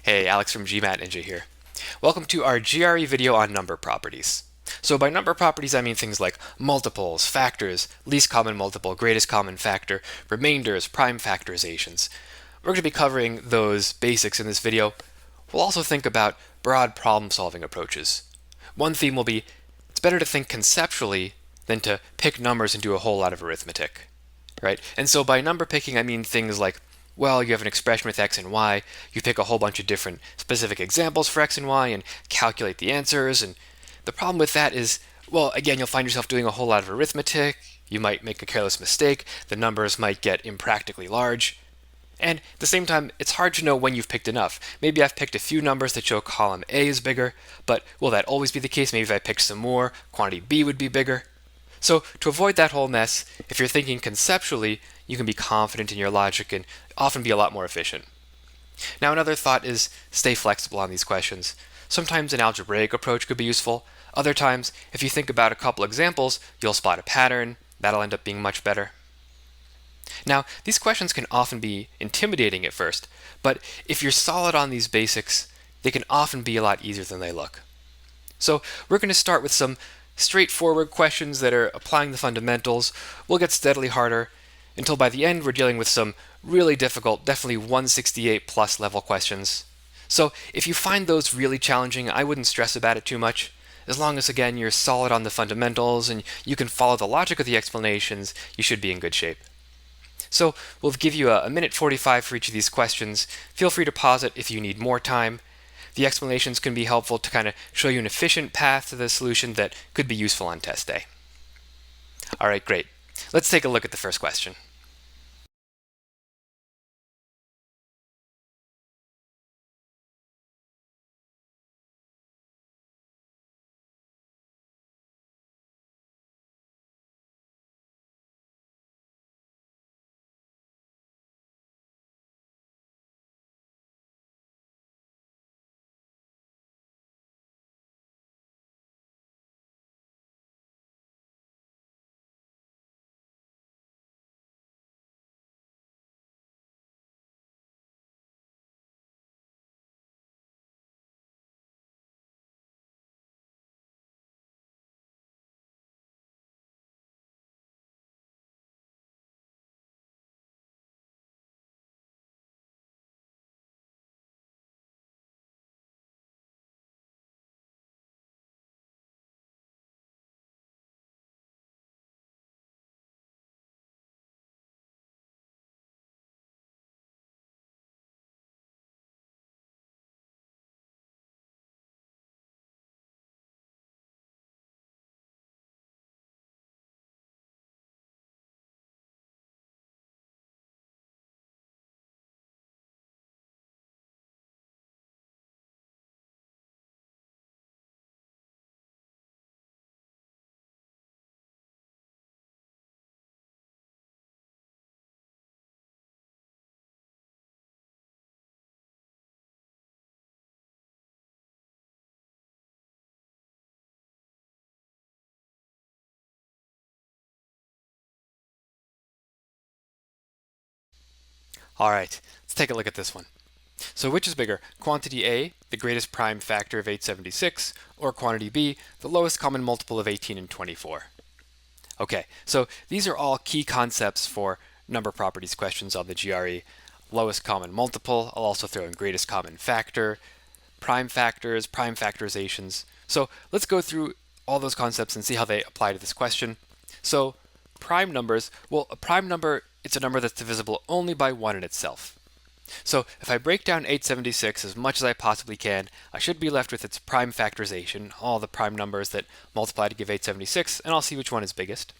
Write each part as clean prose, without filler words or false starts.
Hey, Alex from GMAT Ninja here. Welcome to our GRE video on number properties. So by number properties, I mean things like multiples, factors, least common multiple, greatest common factor, remainders, prime factorizations. We're going to be covering those basics in this video. We'll also think about broad problem-solving approaches. One theme will be, it's better to think conceptually than to pick numbers and do a whole lot of arithmetic, right? And so by number picking, I mean things like, well, you have an expression with x and y, you pick a whole bunch of different specific examples for x and y and calculate the answers. And the problem with that is, well, again, you'll find yourself doing a whole lot of arithmetic, you might make a careless mistake, the numbers might get impractically large. And at the same time, it's hard to know when you've picked enough. Maybe I've picked a few numbers that show column A is bigger, but will that always be the case? Maybe if I picked some more, quantity B would be bigger. So to avoid that whole mess, if you're thinking conceptually, you can be confident in your logic and often be a lot more efficient. Now another thought is stay flexible on these questions. Sometimes an algebraic approach could be useful. Other times, if you think about a couple examples, you'll spot a pattern. That'll end up being much better. Now, these questions can often be intimidating at first, but if you're solid on these basics, they can often be a lot easier than they look. So we're going to start with some straightforward questions that are applying the fundamentals. We'll get steadily harder until by the end we're dealing with some really difficult, definitely 168 plus level questions. So if you find those really challenging, I wouldn't stress about it too much. As long as, again, you're solid on the fundamentals and you can follow the logic of the explanations, you should be in good shape. So we'll give you a minute 45 for each of these questions. Feel free to pause it if you need more time. The explanations can be helpful to kind of show you an efficient path to the solution that could be useful on test day. All right, great. Let's take a look at the first question. All right, let's take a look at this one. So which is bigger, quantity A, the greatest prime factor of 876, or quantity B, the lowest common multiple of 18 and 24? Okay, so these are all key concepts for number properties questions on the GRE. Lowest common multiple, I'll also throw in greatest common factor, prime factors, prime factorizations. So let's go through all those concepts and see how they apply to this question. So prime numbers, well, a prime number, it's a number that's divisible only by 1 in itself. So if I break down 876 as much as I possibly can, I should be left with its prime factorization, all the prime numbers that multiply to give 876, and I'll see which one is biggest.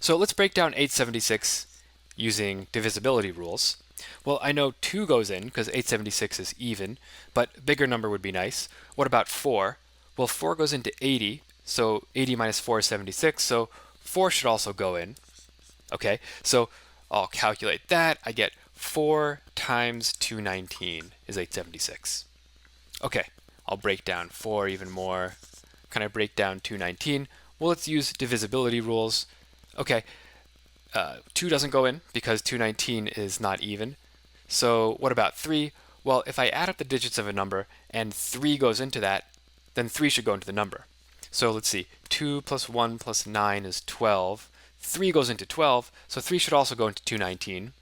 So let's break down 876 using divisibility rules. Well, I know 2 goes in because 876 is even, but bigger number would be nice. What about 4? Well, 4 goes into 80, so 80 minus 4 is 76, so 4 should also go in. Okay, so I'll calculate that. I get 4 times 219 is 876. Okay, I'll break down 4 even more. Can I break down 219? Well, let's use divisibility rules. Okay, 2 doesn't go in because 219 is not even. So what about 3? Well, if I add up the digits of a number and 3 goes into that, then 3 should go into the number. So let's see, 2 plus 1 plus 9 is 12. 3 goes into 12, so 3 should also go into 219.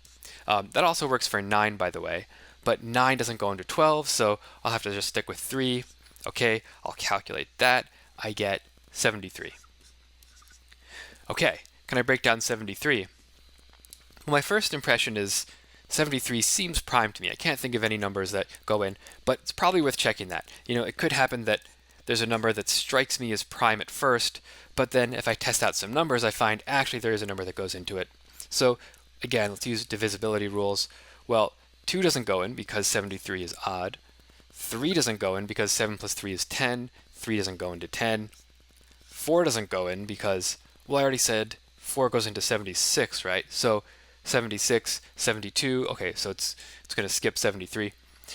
That also works for 9, by the way, but 9 doesn't go into 12, so I'll have to just stick with 3. Okay, I'll calculate that. I get 73. Okay, can I break down 73? Well, my first impression is 73 seems prime to me. I can't think of any numbers that go in, but it's probably worth checking that. You know, it could happen that there's a number that strikes me as prime at first, but then if I test out some numbers, I find actually there is a number that goes into it. So again, let's use divisibility rules. Well, 2 doesn't go in because 73 is odd. 3 doesn't go in because 7 plus 3 is 10. 3 doesn't go into 10. 4 doesn't go in because, well, I already said 4 goes into 76, right? So 76, 72, okay, so it's going to skip 73.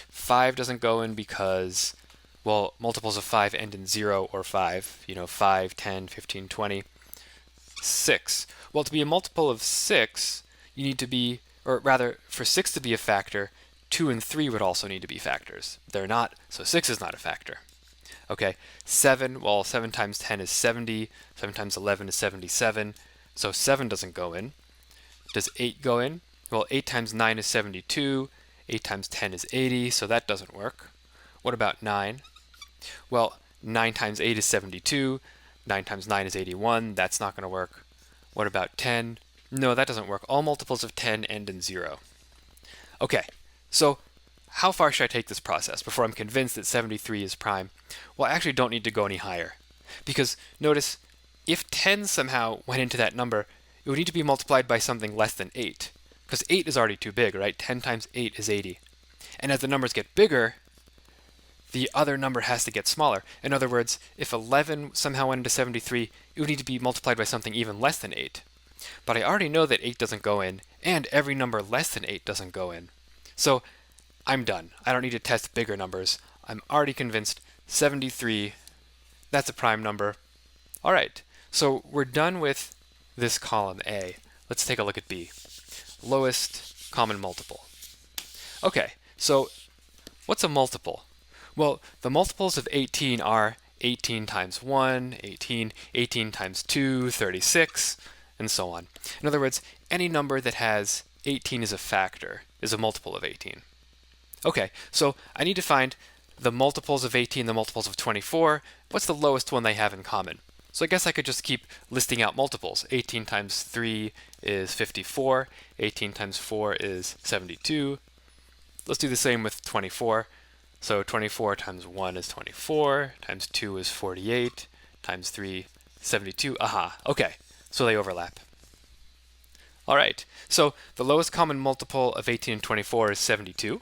5 doesn't go in because, well, multiples of 5 end in 0 or 5. You know, 5, 10, 15, 20. 6. Well, to be a multiple of 6, you need to be, or rather, for 6 to be a factor, 2 and 3 would also need to be factors. They're not, so 6 is not a factor. Okay, 7, well, 7 times 10 is 70, 7 times 11 is 77, so 7 doesn't go in. Does 8 go in? Well, 8 times 9 is 72, 8 times 10 is 80, so that doesn't work. What about 9? Well, 9 times 8 is 72, 9 times 9 is 81, that's not going to work. What about 10? No, that doesn't work. All multiples of 10 end in 0. Okay, so how far should I take this process before I'm convinced that 73 is prime? Well, I actually don't need to go any higher. Because notice, if 10 somehow went into that number, it would need to be multiplied by something less than 8. Because 8 is already too big, right? 10 times 8 is 80. And as the numbers get bigger, the other number has to get smaller. In other words, if 11 somehow went into 73, it would need to be multiplied by something even less than 8. But I already know that 8 doesn't go in, and every number less than 8 doesn't go in. So I'm done. I don't need to test bigger numbers. I'm already convinced 73, that's a prime number. All right, so we're done with this column A. Let's take a look at B. Lowest common multiple. Okay, so what's a multiple? Well, the multiples of 18 are 18 times 1, 18, 18 times 2, 36, and so on. In other words, any number that has 18 as a factor is a multiple of 18. Okay, so I need to find the multiples of 18, the multiples of 24. What's the lowest one they have in common? So I guess I could just keep listing out multiples. 18 times 3 is 54. 18 times 4 is 72. Let's do the same with 24. So 24 times 1 is 24, times 2 is 48, times 3, 72. Aha, okay, so they overlap. All right, so the lowest common multiple of 18 and 24 is 72.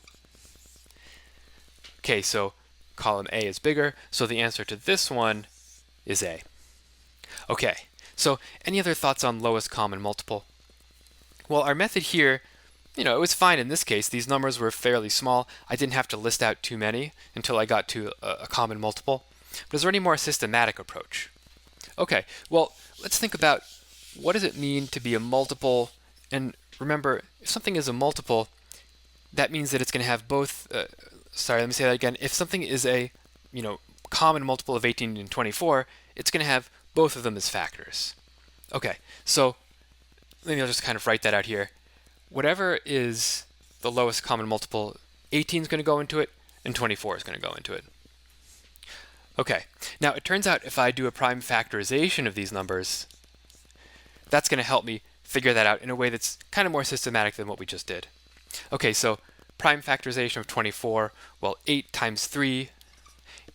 Okay, so column A is bigger, so the answer to this one is A. Okay, so any other thoughts on lowest common multiple? Well, our method here, it was fine in this case. These numbers were fairly small. I didn't have to list out too many until I got to a common multiple. But is there any more systematic approach? Okay, well, let's think about what does it mean to be a multiple. And remember, if something is a multiple, that means that it's going to have both. Sorry, let me say that again. If something is a common multiple of 18 and 24, it's going to have both of them as factors. Okay, so maybe I'll just kind of write that out here. Whatever is the lowest common multiple, 18 is going to go into it, and 24 is going to go into it. Okay, now it turns out if I do a prime factorization of these numbers, that's going to help me figure that out in a way that's kind of more systematic than what we just did. Okay, so prime factorization of 24, well, 8 times 3,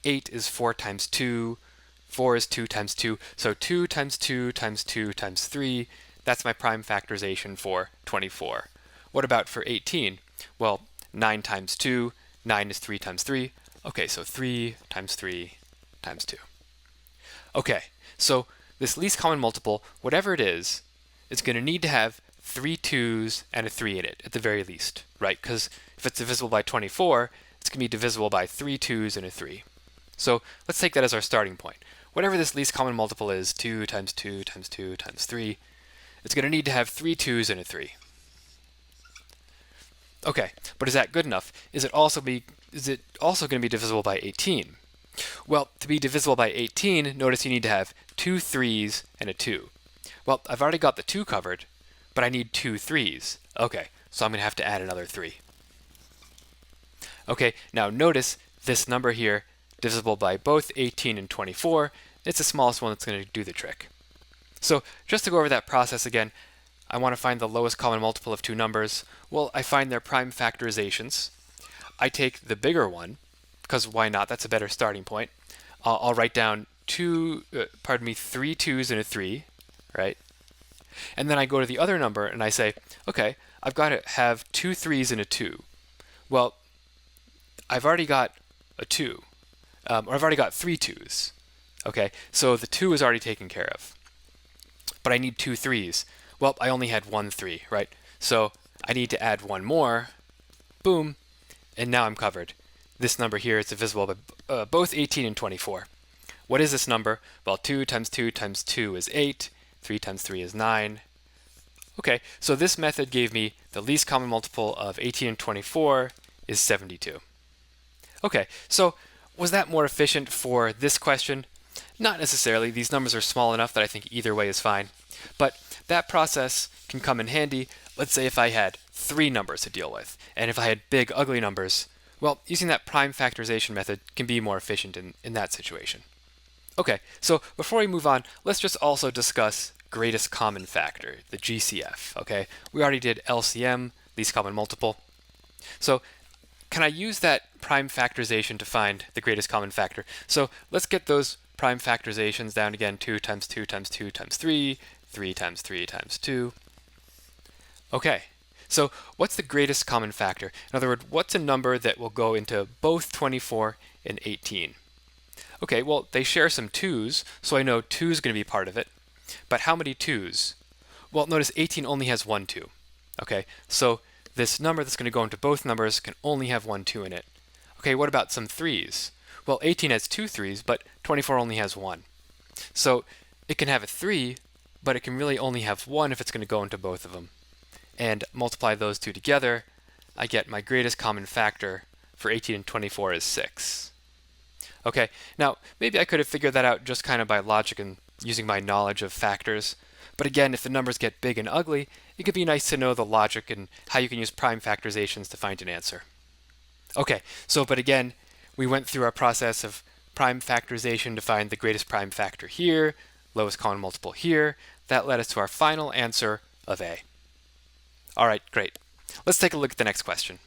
8 is 4 times 2, 4 is 2 times 2, so 2 times 2 times 2 times 3, that's my prime factorization for 24. What about for 18? Well, 9 times 2, 9 is 3 times 3. Okay, so 3 times 3 times 2. Okay, so this least common multiple, whatever it is going to need to have 3 2's and a 3 in it, at the very least, right? Because if it's divisible by 24, it's going to be divisible by 3 2's and a 3. So let's take that as our starting point. Whatever this least common multiple is, 2 times 2 times 2 times 3, it's going to need to have 3 2's and a 3. Okay, but is that good enough? Is it also going to be divisible by 18? Well, to be divisible by 18, notice you need to have two 3's and a 2. Well, I've already got the 2 covered, but I need two 3's. Okay, so I'm going to have to add another 3. Okay, now notice this number here, divisible by both 18 and 24, it's the smallest one that's going to do the trick. So just to go over that process again, I want to find the lowest common multiple of two numbers. Well, I find their prime factorizations. I take the bigger one, because why not? That's a better starting point. I'll write down three 2's and a 3, right? And then I go to the other number and I say, okay, I've got to have two 3's and a 2. Well, I've already got a 2, or I've already got three 2's. Okay, so the 2 is already taken care of. But I need two 3's. Well, I only had one 3, right? So I need to add one more. Boom. And now I'm covered. This number here is divisible by both 18 and 24. What is this number? Well, 2 times 2 times 2 is 8. 3 times 3 is 9. Okay, so this method gave me the least common multiple of 18 and 24 is 72. Okay, so was that more efficient for this question? Not necessarily. These numbers are small enough that I think either way is fine. But that process can come in handy, let's say if I had 3 numbers to deal with, and if I had big, ugly numbers, well, using that prime factorization method can be more efficient in that situation. Okay, so before we move on, let's just also discuss greatest common factor, the GCF, okay? We already did LCM, least common multiple. So can I use that prime factorization to find the greatest common factor? So let's get those prime factorizations down again, 2 times 2 times 2 times 3, 3 times 3 times 2. Okay, so what's the greatest common factor? In other words, what's a number that will go into both 24 and 18? Okay, well, they share some 2's, so I know 2 is going to be part of it. But how many 2's? Well, notice 18 only has one 2. Okay, so this number that's going to go into both numbers can only have one 2 in it. Okay, what about some 3's? Well, 18 has two 3's, but 24 only has one. So it can have a 3, but it can really only have one if it's going to go into both of them. And multiply those two together, I get my greatest common factor for 18 and 24 is 6. Okay, now maybe I could have figured that out just kind of by logic and using my knowledge of factors. But again, if the numbers get big and ugly, it could be nice to know the logic and how you can use prime factorizations to find an answer. Okay, so but again, we went through our process of prime factorization to find the greatest prime factor here, lowest common multiple here. That led us to our final answer of A. All right, great. Let's take a look at the next question.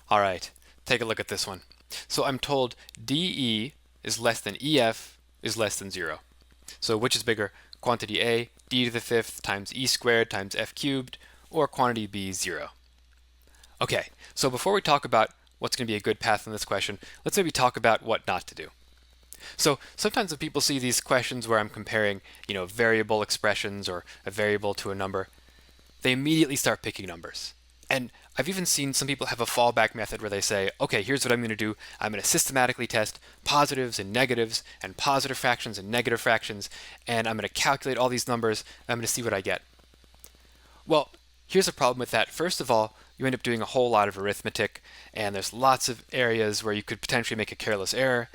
All right, take a look at this one. So I'm told DE is less than EF is less than 0. So which is bigger, quantity A, d to the fifth times E squared times F cubed, or quantity B, 0? Okay, so before we talk about what's going to be a good path in this question, let's maybe talk about what not to do. So sometimes when people see these questions where I'm comparing, variable expressions or a variable to a number, they immediately start picking numbers. And I've even seen some people have a fallback method where they say, okay, here's what I'm going to do. I'm going to systematically test positives and negatives and positive fractions and negative fractions, and I'm going to calculate all these numbers, and I'm going to see what I get. Well, here's a problem with that. First of all, you end up doing a whole lot of arithmetic, and there's lots of areas where you could potentially make a careless error.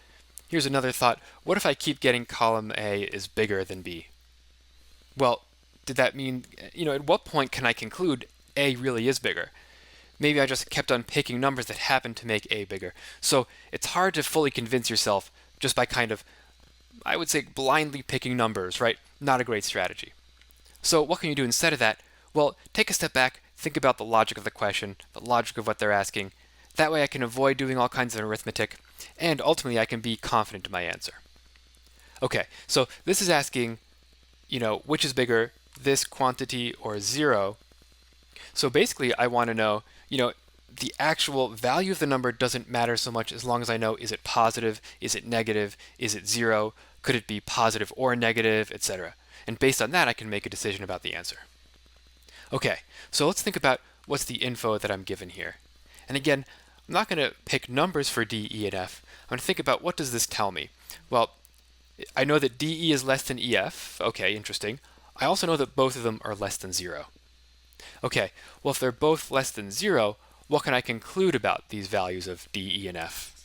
Here's another thought. What if I keep getting column A is bigger than B? Well, did that mean, at what point can I conclude A really is bigger? Maybe I just kept on picking numbers that happen to make A bigger. So it's hard to fully convince yourself just by kind of, I would say, blindly picking numbers, right? Not a great strategy. So what can you do instead of that? Well, take a step back, think about the logic of the question, the logic of what they're asking. That way I can avoid doing all kinds of arithmetic, and ultimately I can be confident in my answer. Okay, so this is asking, which is bigger, this quantity or 0? So basically I want to know, the actual value of the number doesn't matter so much as long as I know, is it positive, is it negative, is it 0, could it be positive or negative, etc. And based on that I can make a decision about the answer. Okay, so let's think about what's the info that I'm given here. And again, I'm not going to pick numbers for D, E, and F. I'm going to think about what does this tell me? Well, I know that DE is less than EF. Okay, interesting. I also know that both of them are less than 0. Okay, well if they're both less than 0, what can I conclude about these values of D, E, and F?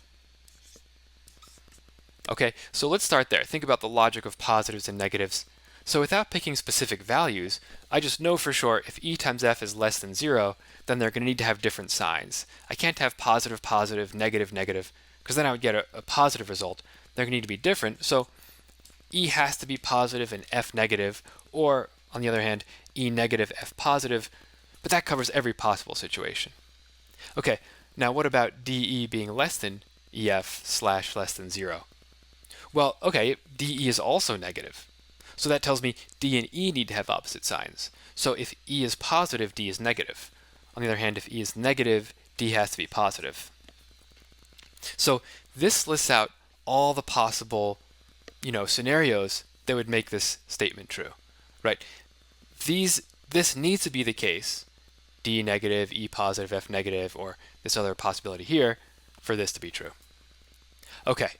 Okay, so let's start there. Think about the logic of positives and negatives. So without picking specific values, I just know for sure if E times F is less than 0, then they're going to need to have different signs. I can't have positive, positive, negative, negative, because then I would get a positive result. They're going to need to be different, so E has to be positive and F negative, or on the other hand, E negative, F positive, but that covers every possible situation. Okay, now what about DE being less than EF / less than 0? Well, okay, DE is also negative. So that tells me D and E need to have opposite signs. So if E is positive, D is negative. On the other hand, if E is negative, D has to be positive. So this lists out all the possible, scenarios that would make this statement true, right? This needs to be the case, D negative, E positive, F negative, or this other possibility here, for this to be true. Okay,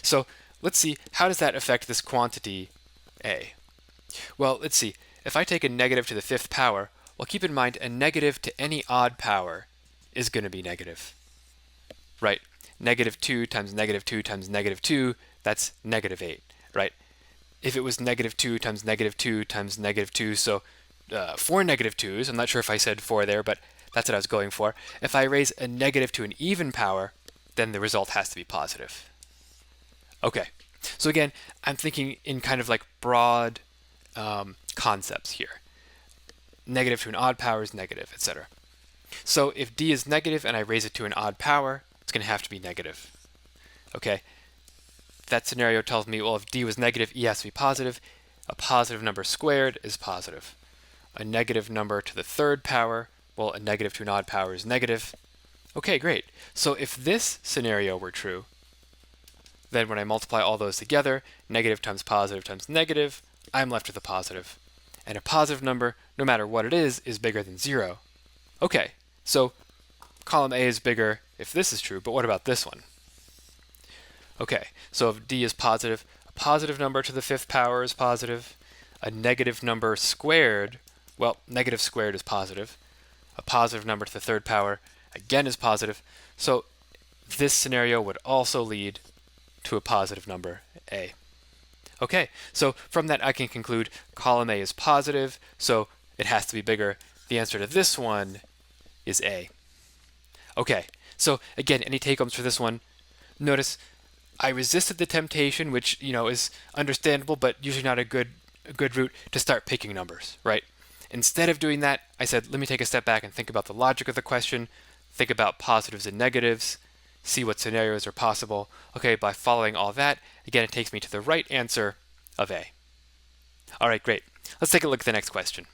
so let's see, how does that affect this quantity A? Well, let's see. If I take a negative to the 5th power, well, keep in mind a negative to any odd power is going to be negative, right? Negative 2 times negative 2 times negative 2, that's negative 8, right? If it was negative 2 times negative 2 times negative 2, so 4 negative 2s, I'm not sure if I said 4 there, but that's what I was going for. If I raise a negative to an even power, then the result has to be positive. Okay, so again, I'm thinking in kind of like broad concepts here. Negative to an odd power is negative, etc. So if D is negative and I raise it to an odd power, it's going to have to be negative. Okay, that scenario tells me, well, if D was negative, E has to be positive. A positive number squared is positive. A negative number to the 3rd power, well, a negative to an odd power is negative. Okay, great. So if this scenario were true, then when I multiply all those together, negative times negative, I'm left with a positive. And a positive number, no matter what it is bigger than 0. Okay, so column A is bigger if this is true, but what about this one? Okay, so if D is positive, a positive number to the 5th power is positive. A negative number squared, well, negative squared is positive. A positive number to the 3rd power, again, is positive. So this scenario would also lead to a positive number, A. Okay, so from that I can conclude column A is positive, so it has to be bigger. The answer to this one is A. Okay, so again, any take-homes for this one? Notice I resisted the temptation, which is understandable, but usually not a good route to start picking numbers, right? Instead of doing that, I said, let me take a step back and think about the logic of the question, think about positives and negatives, see what scenarios are possible. Okay, by following all that, again, it takes me to the right answer of A. All right, great. Let's take a look at the next question.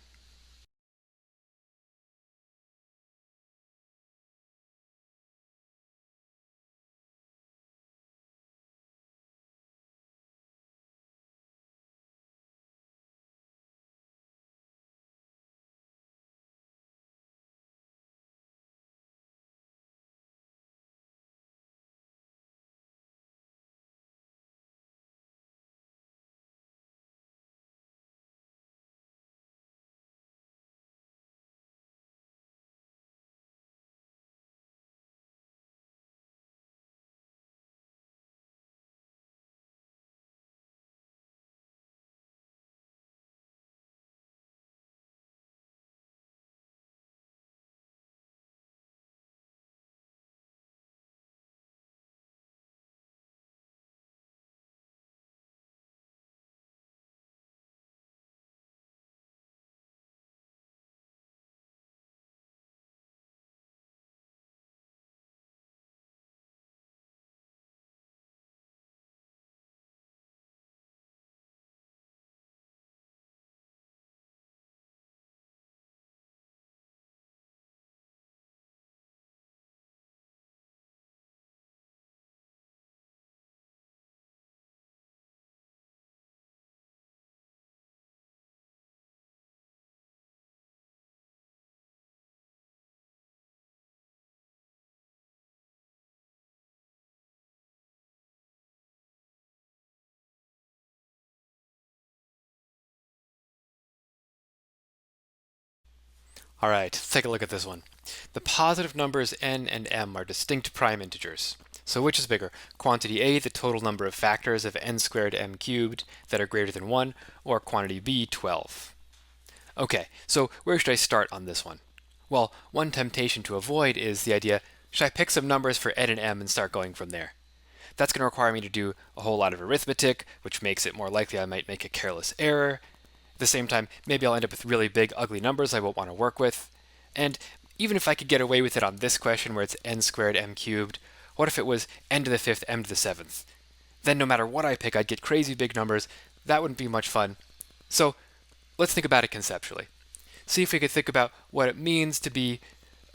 All right, let's take a look at this one. The positive numbers n and m are distinct prime integers. So which is bigger, quantity A, the total number of factors of n squared m cubed that are greater than 1, or quantity B, 12? Okay, so where should I start on this one? Well, one temptation to avoid is the idea, should I pick some numbers for n and m and start going from there? That's going to require me to do a whole lot of arithmetic, which makes it more likely I might make a careless error. At the same time, maybe I'll end up with really big, ugly numbers I won't want to work with. And even if I could get away with it on this question where it's n squared m cubed, what if it was n to the 5th, m to the 7th? Then no matter what I pick, I'd get crazy big numbers. That wouldn't be much fun. So let's think about it conceptually. See if we could think about what it means to be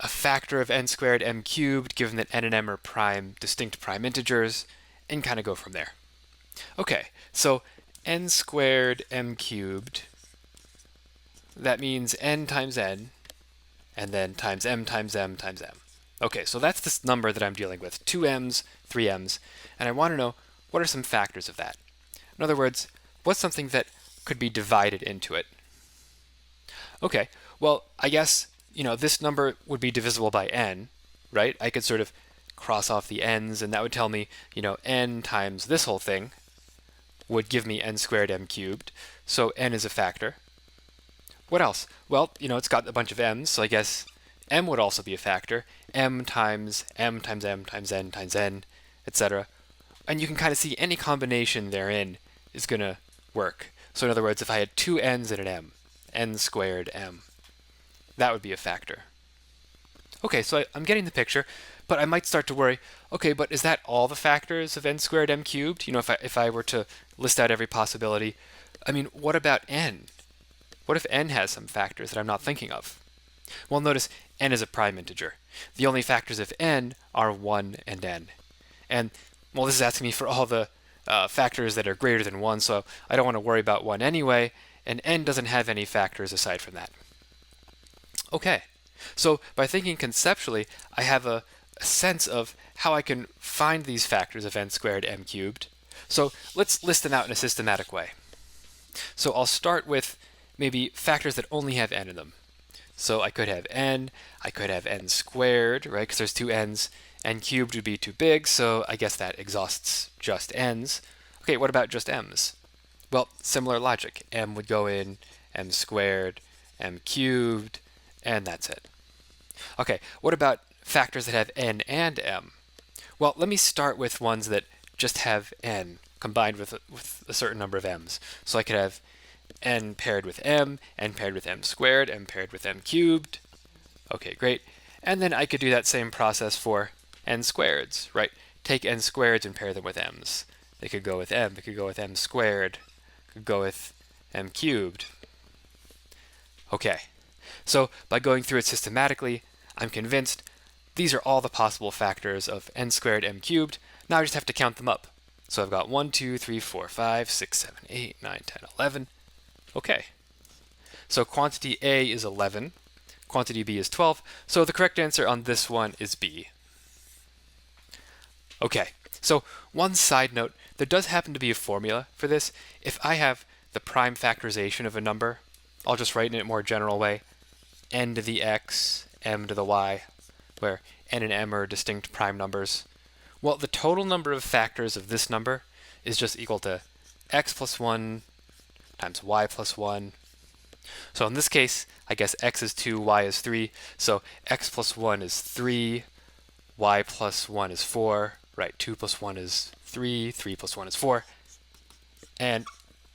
a factor of n squared m cubed, given that n and m are distinct prime integers, and kind of go from there. Okay, so n squared m cubed, that means n times n, and then times m times m times m. Okay, so that's this number that I'm dealing with, 2 m's, 3 m's, and I want to know what are some factors of that. In other words, what's something that could be divided into it? Okay, well, I guess, this number would be divisible by n, right? I could sort of cross off the n's, and that would tell me, n times this whole thing would give me n squared m cubed, so n is a factor. What else? Well, it's got a bunch of m's, so I guess m would also be a factor. M times m times m times n, etc. And you can kind of see any combination therein is going to work. So in other words, if I had two n's and an m, n squared m, that would be a factor. Okay, so I'm getting the picture, but I might start to worry, okay, but is that all the factors of n squared m cubed? If I were to list out every possibility, I mean, what about n? What if n has some factors that I'm not thinking of? Well, notice n is a prime integer. The only factors of n are 1 and n. And, well, this is asking me for all the factors that are greater than 1, so I don't want to worry about 1 anyway, and n doesn't have any factors aside from that. Okay, so by thinking conceptually, I have a sense of how I can find these factors of n squared m cubed. So let's list them out in a systematic way. So I'll start with maybe factors that only have n in them. So I could have n, I could have n squared, right, because there's two n's. N cubed would be too big, so I guess that exhausts just n's. Okay, what about just m's? Well, similar logic. M would go in m squared, m cubed, and that's it. Okay, what about factors that have n and m? Well, let me start with ones that just have n combined with a certain number of m's. So I could have n paired with m paired with m squared, m paired with m cubed. Okay, great. And then I could do that same process for n squareds, right? Take n squareds and pair them with m's. They could go with m, they could go with m squared, could go with m cubed. Okay, so by going through it systematically, I'm convinced these are all the possible factors of n squared m cubed. Now I just have to count them up. So I've got 1, 2, 3, 4, 5, 6, 7, 8, 9, 10, 11. Okay, so quantity A is 11, quantity B is 12, so the correct answer on this one is B. Okay, so one side note, there does happen to be a formula for this. If I have the prime factorization of a number, I'll just write in a more general way, n to the x, m to the y, where n and m are distinct prime numbers. Well, the total number of factors of this number is just equal to x plus 1 times y plus 1. So in this case, I guess x is 2, y is 3. So x plus 1 is 3, y plus 1 is 4, right? 2 plus 1 is 3, 3 plus 1 is 4. And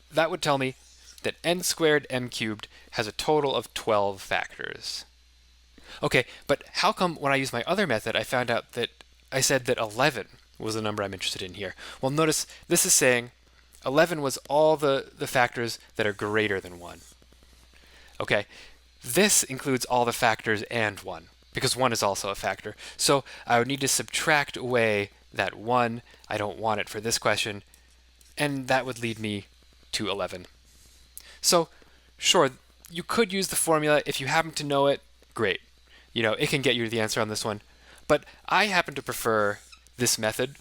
that would tell me that n squared m cubed has a total of 12 factors. Okay, but how come when I use my other method, I found out that I said that 11 was the number I'm interested in here? Well, notice this is saying 11 was all the factors that are greater than 1. Okay, this includes all the factors and 1, because 1 is also a factor. So I would need to subtract away that 1. I don't want it for this question, and that would lead me to 11. So, sure, you could use the formula. If you happen to know it, great. It can get you the answer on this one. But I happen to prefer this method,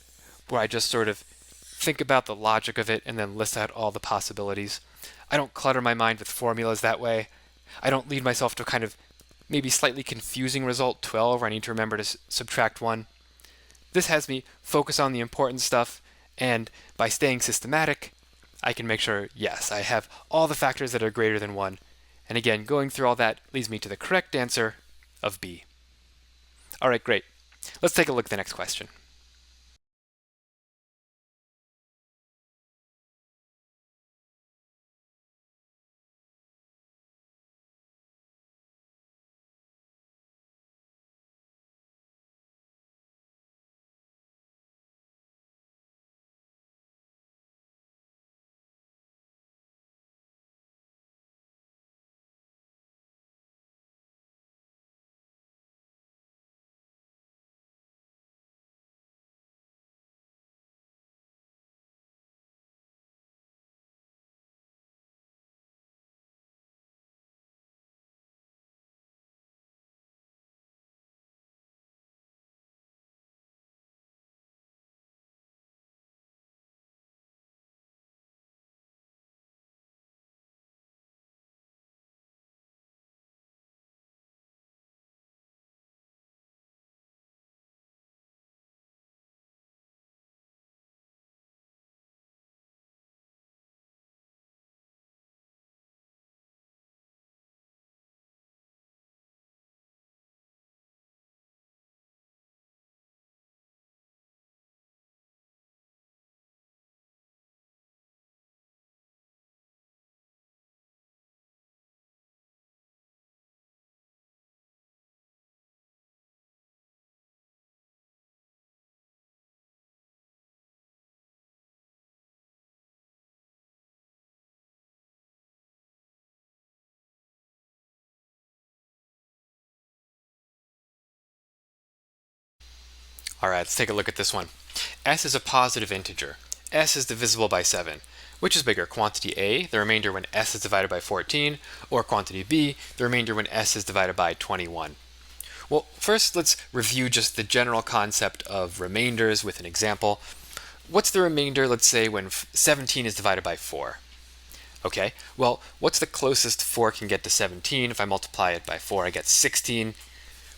where I just sort of think about the logic of it and then list out all the possibilities. I don't clutter my mind with formulas that way. I don't lead myself to kind of maybe slightly confusing result, 12, where I need to remember to subtract 1. This has me focus on the important stuff, and by staying systematic, I can make sure, yes, I have all the factors that are greater than 1. And again, going through all that leads me to the correct answer of B. All right, great. Let's take a look at the next question. All right, let's take a look at this one. S is a positive integer. S is divisible by 7. Which is bigger, quantity A, the remainder when S is divided by 14, or quantity B, the remainder when S is divided by 21? Well, first let's review just the general concept of remainders with an example. What's the remainder, let's say, when 17 is divided by 4? Okay, well, what's the closest 4 can get to 17? If I multiply it by 4, I get 16.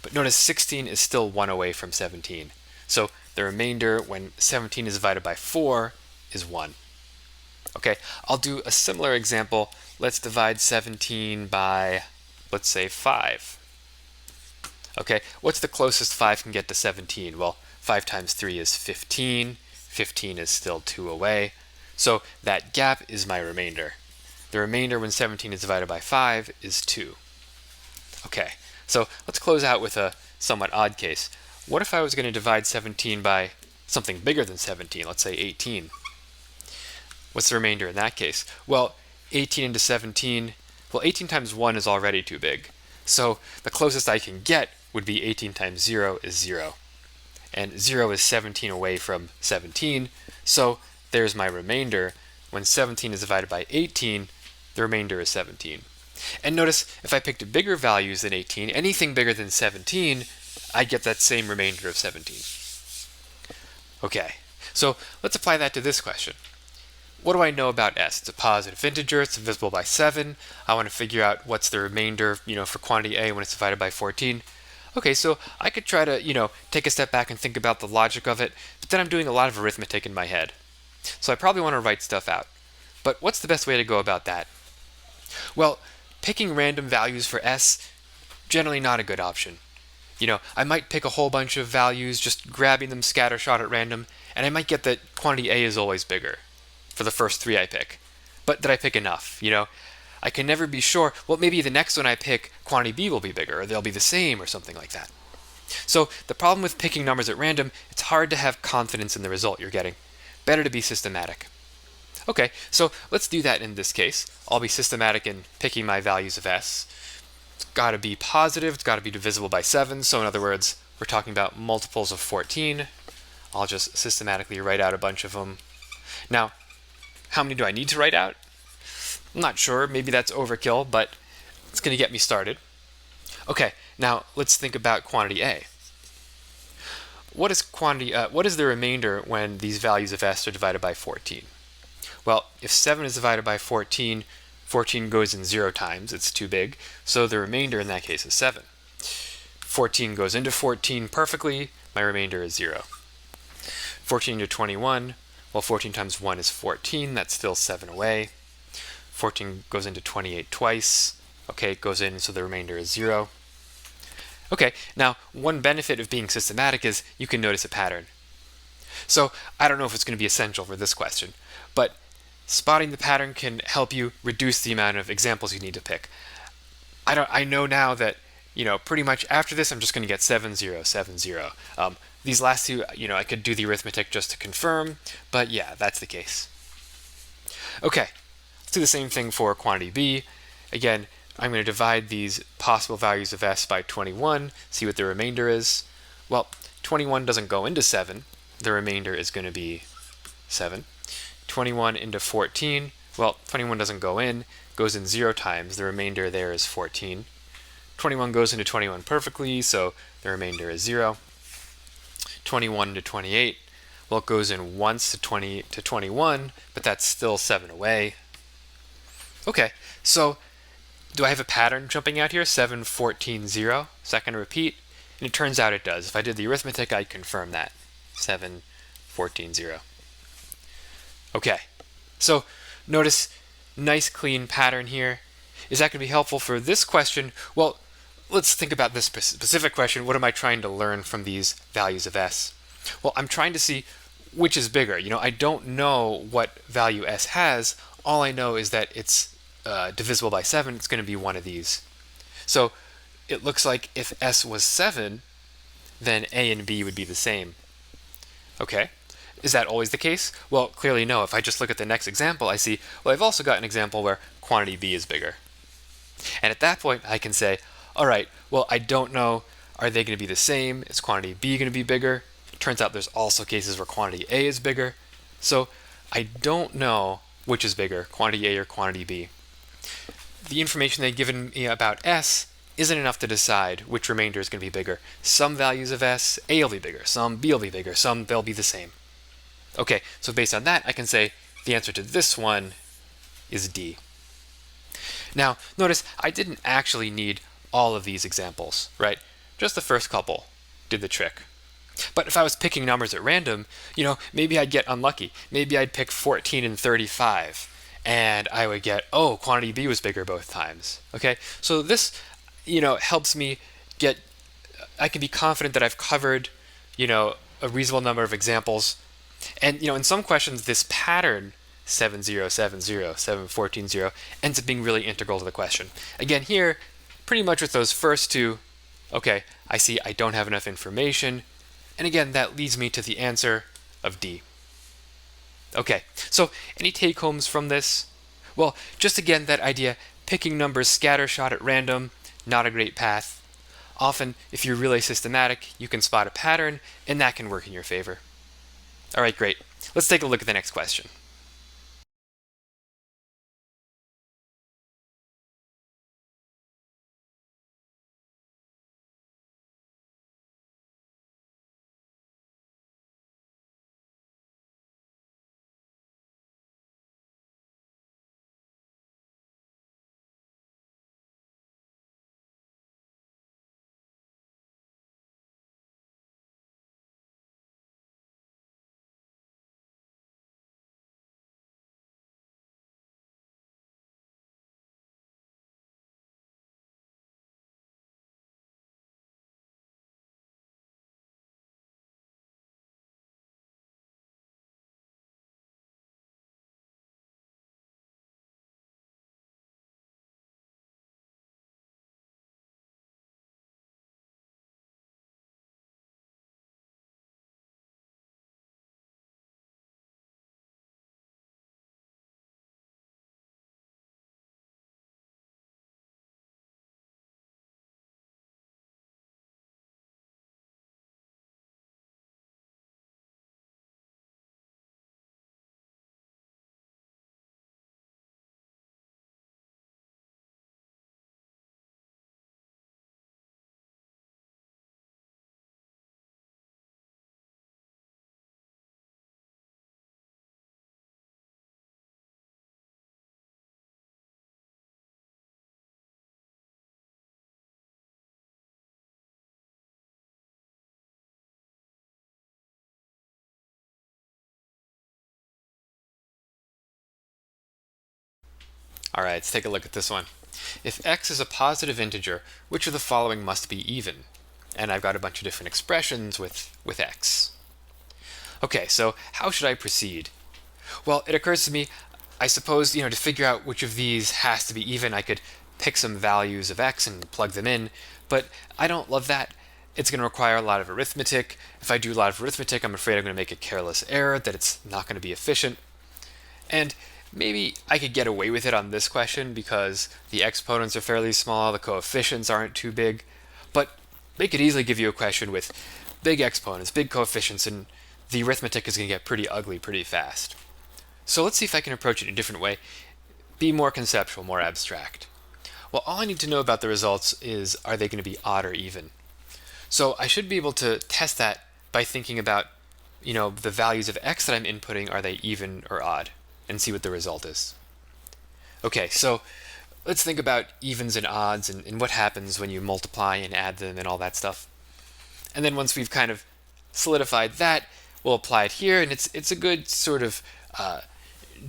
But notice 16 is still 1 away from 17. So the remainder when 17 is divided by 4 is 1. Okay, I'll do a similar example. Let's divide 17 by, let's say, 5. Okay, what's the closest 5 can get to 17? Well, 5 times 3 is 15. 15 is still 2 away. So that gap is my remainder. The remainder when 17 is divided by 5 is 2. Okay, so let's close out with a somewhat odd case. What if I was going to divide 17 by something bigger than 17, let's say 18? What's the remainder in that case? Well, 18 into 17, well, 18 times 1 is already too big. So the closest I can get would be 18 times 0 is 0. And 0 is 17 away from 17, so there's my remainder. When 17 is divided by 18, the remainder is 17. And notice, if I picked bigger values than 18, anything bigger than 17, I'd get that same remainder of 17. Okay, so let's apply that to this question. What do I know about S? It's a positive integer, it's divisible by 7. I want to figure out what's the remainder, for quantity A when it's divided by 14. Okay, so I could try to, take a step back and think about the logic of it, but then I'm doing a lot of arithmetic in my head. So I probably want to write stuff out. But what's the best way to go about that? Well, picking random values for S, generally not a good option. I might pick a whole bunch of values, just grabbing them scattershot at random, and I might get that quantity A is always bigger for the first 3 I pick. But did I pick enough? I can never be sure. Well, maybe the next one I pick, quantity B will be bigger, or they'll be the same, or something like that. So the problem with picking numbers at random, it's hard to have confidence in the result you're getting. Better to be systematic. Okay, so let's do that in this case. I'll be systematic in picking my values of S. It's got to be positive, it's got to be divisible by 7, so in other words, we're talking about multiples of 14. I'll just systematically write out a bunch of them. Now, how many do I need to write out? I'm not sure, maybe that's overkill, but it's going to get me started. Okay, now let's think about quantity A. What is the remainder when these values of S are divided by 14? Well, if 7 is divided by 14, 14 goes in 0 times, it's too big, so the remainder in that case is 7. 14 goes into 14 perfectly, my remainder is 0. 14 to 21, well, 14 times 1 is 14, that's still 7 away. 14 goes into 28 twice, okay, it goes in, so the remainder is 0. Okay, now one benefit of being systematic is you can notice a pattern. So I don't know if it's going to be essential for this question, but spotting the pattern can help you reduce the amount of examples you need to pick. I know now that, pretty much after this I'm just going to get 7, 0, 7, 0. These last two, I could do the arithmetic just to confirm, but yeah, that's the case. Okay, let's do the same thing for quantity B. Again, I'm going to divide these possible values of S by 21, see what the remainder is. Well, 21 doesn't go into 7. The remainder is going to be 7. 21 into 14, well, 21 doesn't go in, goes in 0 times. The remainder there is 14. 21 goes into 21 perfectly, so the remainder is 0. 21 into 28, well, it goes in once to 21, but that's still 7 away. Okay, so do I have a pattern jumping out here? 7, 14, 0. Second repeat. And it turns out it does. If I did the arithmetic, I'd confirm that. 7, 14, 0. Okay, so notice nice clean pattern here. Is that going to be helpful for this question? Well, let's think about this specific question. What am I trying to learn from these values of S? Well, I'm trying to see which is bigger. I don't know what value S has. All I know is that it's divisible by 7. It's going to be one of these. So it looks like if S was 7, then A and B would be the same. Okay. Is that always the case? Well, clearly no. If I just look at the next example, I see, well, I've also got an example where quantity B is bigger. And at that point, I can say, all right, well, I don't know, are they going to be the same? Is quantity B going to be bigger? It turns out there's also cases where quantity A is bigger. So I don't know which is bigger, quantity A or quantity B. The information they've given me about S isn't enough to decide which remainder is going to be bigger. Some values of S, A will be bigger, some B will be bigger, some they'll be the same. Okay, so based on that, I can say the answer to this one is D. Now, notice I didn't actually need all of these examples, right? Just the first couple did the trick. But if I was picking numbers at random, maybe I'd get unlucky. Maybe I'd pick 14 and 35, and I would get, oh, quantity B was bigger both times. Okay, so this, helps me I can be confident that I've covered, a reasonable number of examples. And, in some questions, this pattern 7, 0, 7, 0, 7, 14, 0 ends up being really integral to the question. Again, here, pretty much with those first two, okay, I see I don't have enough information. And again, that leads me to the answer of D. Okay, so any take-homes from this? Well, just again, that idea, picking numbers scattershot at random, not a great path. Often, if you're really systematic, you can spot a pattern, and that can work in your favor. All right, great. Let's take a look at the next question. All right, let's take a look at this one. If x is a positive integer, which of the following must be even? And I've got a bunch of different expressions with x. Okay, so how should I proceed? Well, it occurs to me, I suppose, to figure out which of these has to be even, I could pick some values of x and plug them in, but I don't love that. It's going to require a lot of arithmetic. If I do a lot of arithmetic, I'm afraid I'm going to make a careless error, that it's not going to be efficient. And maybe I could get away with it on this question because the exponents are fairly small, the coefficients aren't too big, but they could easily give you a question with big exponents, big coefficients, and the arithmetic is going to get pretty ugly pretty fast. So let's see if I can approach it in a different way, be more conceptual, more abstract. Well, all I need to know about the results is, are they going to be odd or even? So I should be able to test that by thinking about, the values of x that I'm inputting, are they even or odd, and see what the result is. Okay, so let's think about evens and odds and what happens when you multiply and add them and all that stuff. And then once we've kind of solidified that, we'll apply it here, and it's a good sort of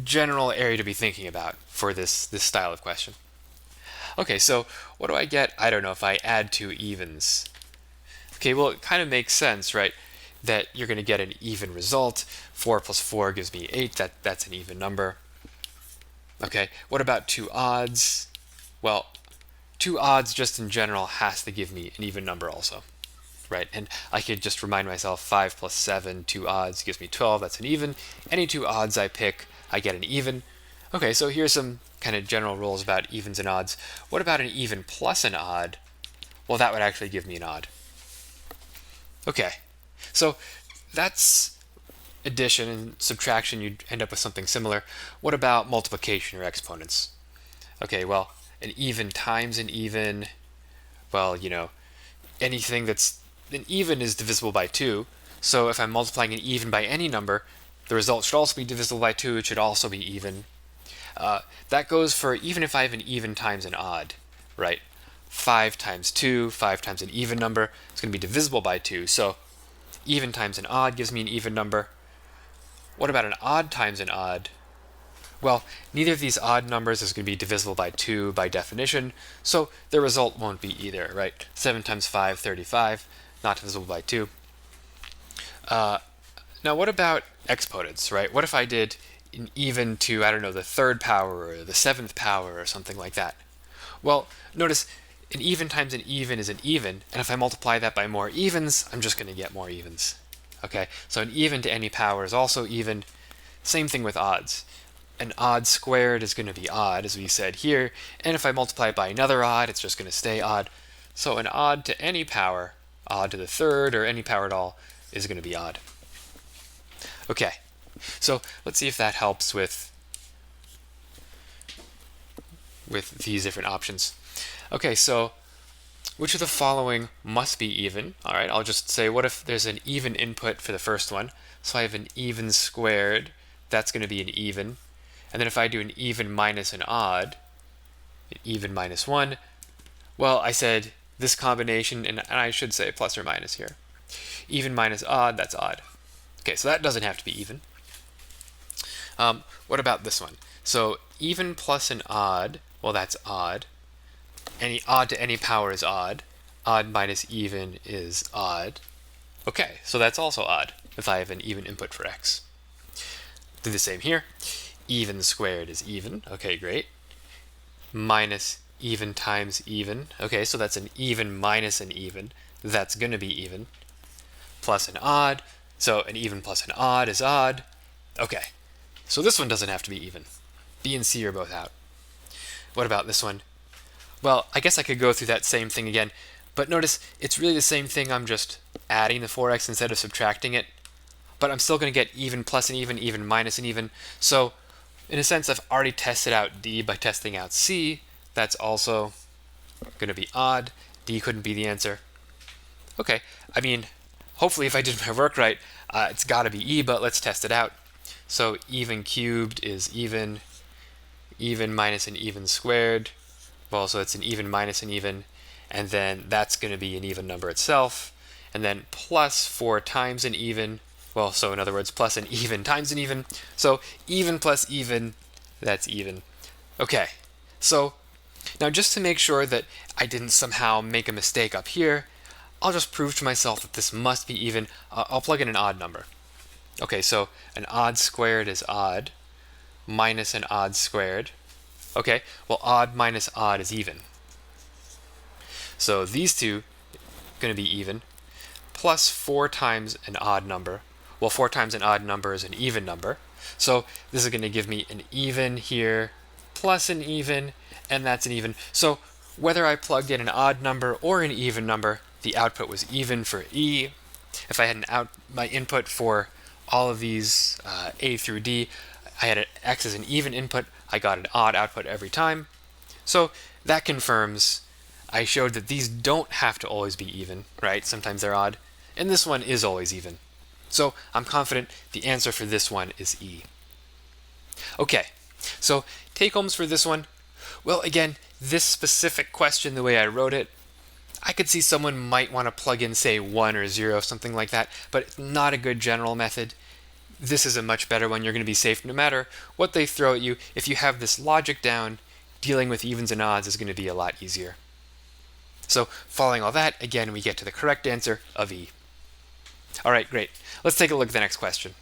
general area to be thinking about for this style of question. Okay, so what do I get? I don't know, if I add two evens. Okay, well, it kind of makes sense, right? That you're going to get an even result. 4 plus 4 gives me 8. That's an even number. Okay, what about two odds? Well, two odds just in general has to give me an even number also, right? And I could just remind myself 5 plus 7, two odds gives me 12. That's an even. Any two odds I pick, I get an even. Okay, so here's some kind of general rules about evens and odds. What about an even plus an odd? Well, that would actually give me an odd. Okay, so that's addition and subtraction. You'd end up with something similar. What about multiplication or exponents? Okay, well, an even times an even, well, anything that's an even is divisible by 2. So if I'm multiplying an even by any number, the result should also be divisible by 2. It should also be even. That goes for even if I have an even times an odd, right? 5 times 2, 5 times an even number, it's going to be divisible by 2. So even times an odd gives me an even number. What about an odd times an odd? Well, neither of these odd numbers is going to be divisible by 2 by definition, so the result won't be either, right? 7 times 5, 35, not divisible by 2. Now what about exponents, right? What if I did an even to, I don't know, the third power or the seventh power or something like that? Well, notice an even times an even is an even, and if I multiply that by more evens, I'm just going to get more evens. Okay, so an even to any power is also even. Same thing with odds. An odd squared is going to be odd, as we said here, and if I multiply it by another odd, it's just going to stay odd. So an odd to any power, odd to the third, or any power at all, is going to be odd. Okay, so let's see if that helps with these different options. Okay, so which of the following must be even? All right, I'll just say, what if there's an even input for the first one? So I have an even squared, that's going to be an even. And then if I do an even minus an odd, an even minus 1, well, I said this combination, and I should say plus or minus here. Even minus odd, that's odd. Okay, so that doesn't have to be even. What about this one? So even plus an odd, well, that's odd. Any odd to any power is odd. Odd minus even is odd. Okay, so that's also odd if I have an even input for x. Do the same here. Even squared is even. Okay, great. Minus even times even. Okay, so that's an even minus an even. That's going to be even. Plus an odd. So an even plus an odd is odd. Okay, so this one doesn't have to be even. B and C are both out. What about this one? Well, I guess I could go through that same thing again, but notice it's really the same thing. I'm just adding the 4x instead of subtracting it, but I'm still going to get even plus an even minus an even. So in a sense, I've already tested out D by testing out C. That's also going to be odd. D couldn't be the answer. Okay, I mean, hopefully if I did my work right, it's got to be E, but let's test it out. So even cubed is even minus an even squared. Well, so it's an even minus an even, and then that's going to be an even number itself, and then plus 4 times an even. Well, so in other words, plus an even times an even. So even plus even, that's even. Okay, So now just to make sure that I didn't somehow make a mistake up here, I'll just prove to myself that this must be even. I'll plug in an odd number. Okay, so an odd squared is odd, minus an odd squared. Okay, well odd minus odd is even. So these two are going to be even, plus 4 times an odd number. Well, 4 times an odd number is an even number. So this is going to give me an even here, plus an even, and that's an even. So whether I plugged in an odd number or an even number, the output was even for E. If I had my input for all of these A through D, I had an X as an even input, I got an odd output every time. So that confirms I showed that these don't have to always be even, right? Sometimes they're odd. And this one is always even. So I'm confident the answer for this one is E. Okay, so take-homes for this one. Well, again, this specific question, the way I wrote it, I could see someone might want to plug in, say, 1 or 0, something like that, but it's not a good general method. This is a much better one. You're going to be safe no matter what they throw at you. If you have this logic down, dealing with evens and odds is going to be a lot easier. So following all that, again, we get to the correct answer of E. All right, great. Let's take a look at the next question.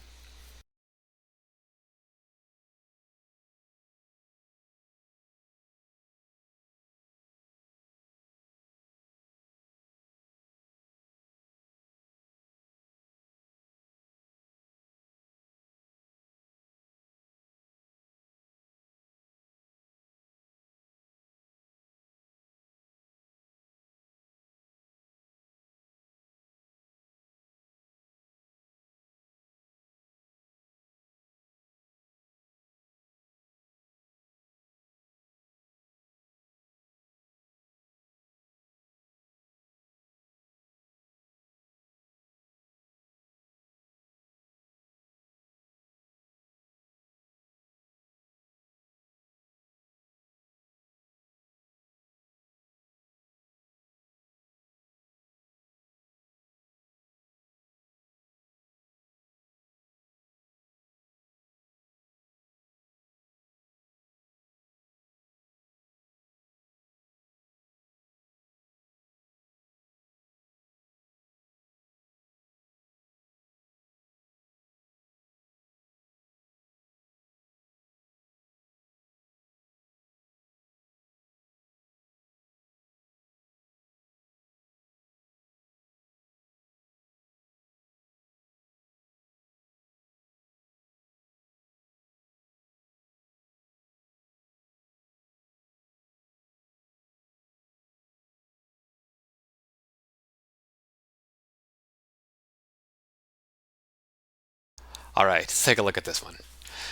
All right, let's take a look at this one.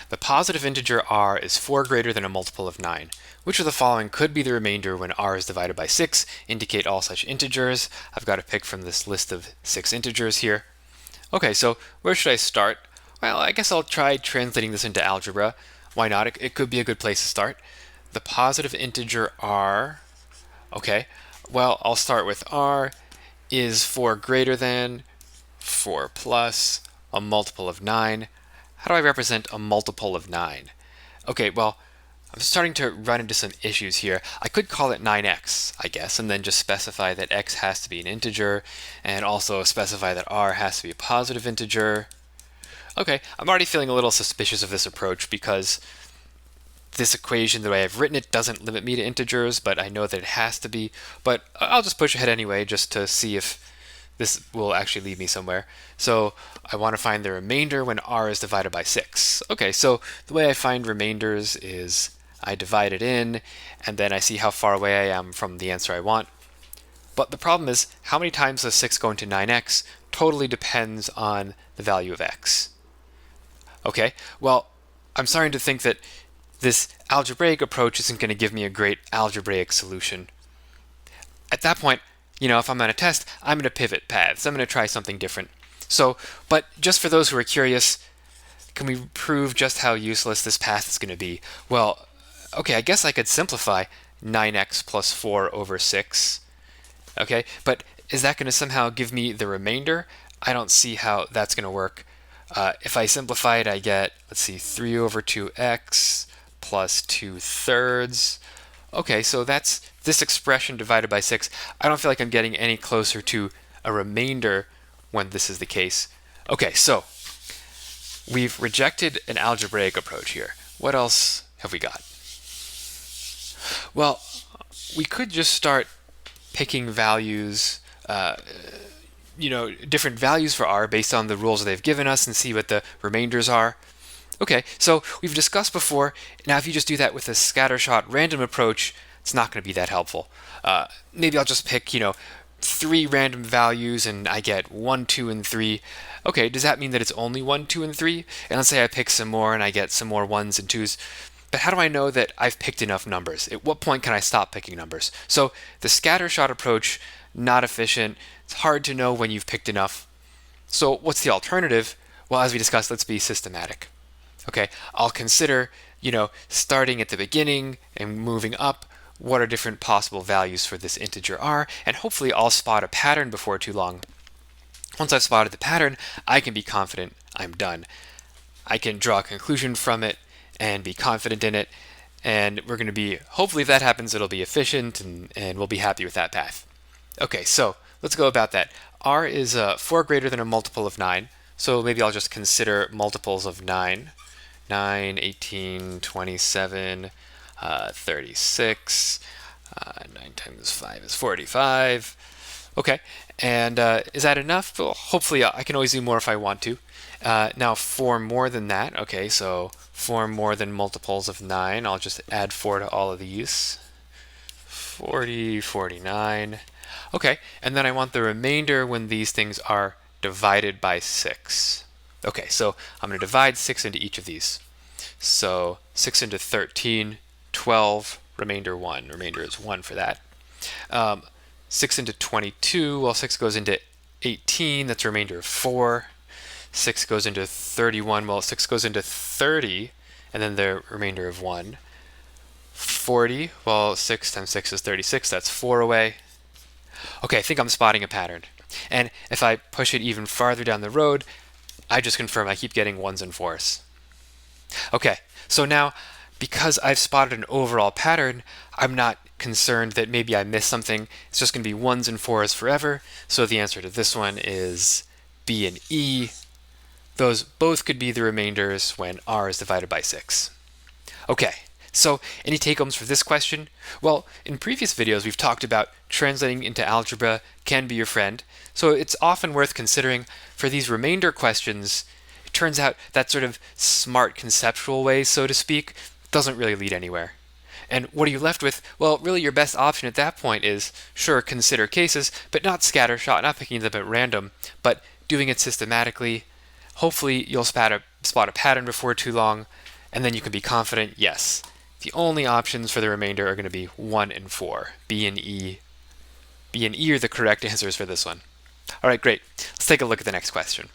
The positive integer r is 4 greater than a multiple of 9. Which of the following could be the remainder when r is divided by 6? Indicate all such integers. I've got to pick from this list of 6 integers here. Okay, so where should I start? Well, I guess I'll try translating this into algebra. Why not? It could be a good place to start. The positive integer r, okay, well, I'll start with r is 4 greater than 4 plus a multiple of 9. How do I represent a multiple of 9? Okay, well, I'm starting to run into some issues here. I could call it 9x, I guess, and then just specify that x has to be an integer, and also specify that r has to be a positive integer. Okay, I'm already feeling a little suspicious of this approach because this equation, the way I've written it, doesn't limit me to integers, but I know that it has to be. But I'll just push ahead anyway, just to see if this will actually lead me somewhere. So I want to find the remainder when r is divided by 6. Okay, so the way I find remainders is I divide it in, and then I see how far away I am from the answer I want. But the problem is, how many times does 6 go into 9x totally depends on the value of x. Okay, well, I'm starting to think that this algebraic approach isn't going to give me a great algebraic solution. At that point, if I'm on a test, I'm going to pivot paths. I'm going to try something different. So, but just for those who are curious, can we prove just how useless this path is going to be? Well, okay, I guess I could simplify 9x plus 4 over 6. Okay, but is that going to somehow give me the remainder? I don't see how that's going to work. If I simplify it, I get, let's see, 3 over 2x plus 2/3. Okay, so that's this expression divided by 6. I don't feel like I'm getting any closer to a remainder when this is the case. Okay, so we've rejected an algebraic approach here. What else have we got? Well, we could just start picking values, different values for r based on the rules they've given us and see what the remainders are. Okay, so we've discussed before, now if you just do that with a scattershot random approach, it's not going to be that helpful. Maybe I'll just pick, 3 random values and I get 1, 2, and 3. Okay, does that mean that it's only 1, 2, and 3? And let's say I pick some more and I get some more 1s and 2s. But how do I know that I've picked enough numbers? At what point can I stop picking numbers? So the scattershot approach, not efficient. It's hard to know when you've picked enough. So what's the alternative? Well, as we discussed, let's be systematic. Okay, I'll consider, starting at the beginning and moving up, what are different possible values for this integer r, and hopefully I'll spot a pattern before too long. Once I've spotted the pattern, I can be confident I'm done. I can draw a conclusion from it and be confident in it, and we're going to be, hopefully if that happens, it'll be efficient and we'll be happy with that path. Okay, so let's go about that. R is 4 greater than a multiple of 9, so maybe I'll just consider multiples of 9. 9, 18, 27, 36, 9 times 5 is 45. Okay, and is that enough? Well, hopefully I can always do more if I want to. Now 4 more than that. Okay, so 4 more than multiples of 9. I'll just add 4 to all of these. 40, 49. Okay, and then I want the remainder when these things are divided by 6. Okay, so I'm going to divide 6 into each of these. So 6 into 13, 12, remainder 1. Remainder is 1 for that. 6 into 22, well, 6 goes into 18, that's a remainder of 4. 6 goes into 31, well, 6 goes into 30, and then the remainder of 1. 40, well, 6 times 6 is 36, that's 4 away. Okay, I think I'm spotting a pattern. And if I push it even farther down the road, I just confirm I keep getting 1s and 4s. Okay, so now, because I've spotted an overall pattern, I'm not concerned that maybe I missed something. It's just going to be 1s and 4s forever. So the answer to this one is B and E. Those both could be the remainders when r is divided by 6. Okay, so any take-homes for this question? Well, in previous videos we've talked about translating into algebra can be your friend, so it's often worth considering for these remainder questions. It turns out that sort of smart conceptual way, so to speak, doesn't really lead anywhere. And what are you left with? Well, really your best option at that point is, sure, consider cases, but not scattershot, not picking them at random, but doing it systematically. Hopefully you'll spot a pattern before too long, and then you can be confident, yes, the only options for the remainder are going to be 1 and 4. B and E. B and E are the correct answers for this one. All right, great. Let's take a look at the next question.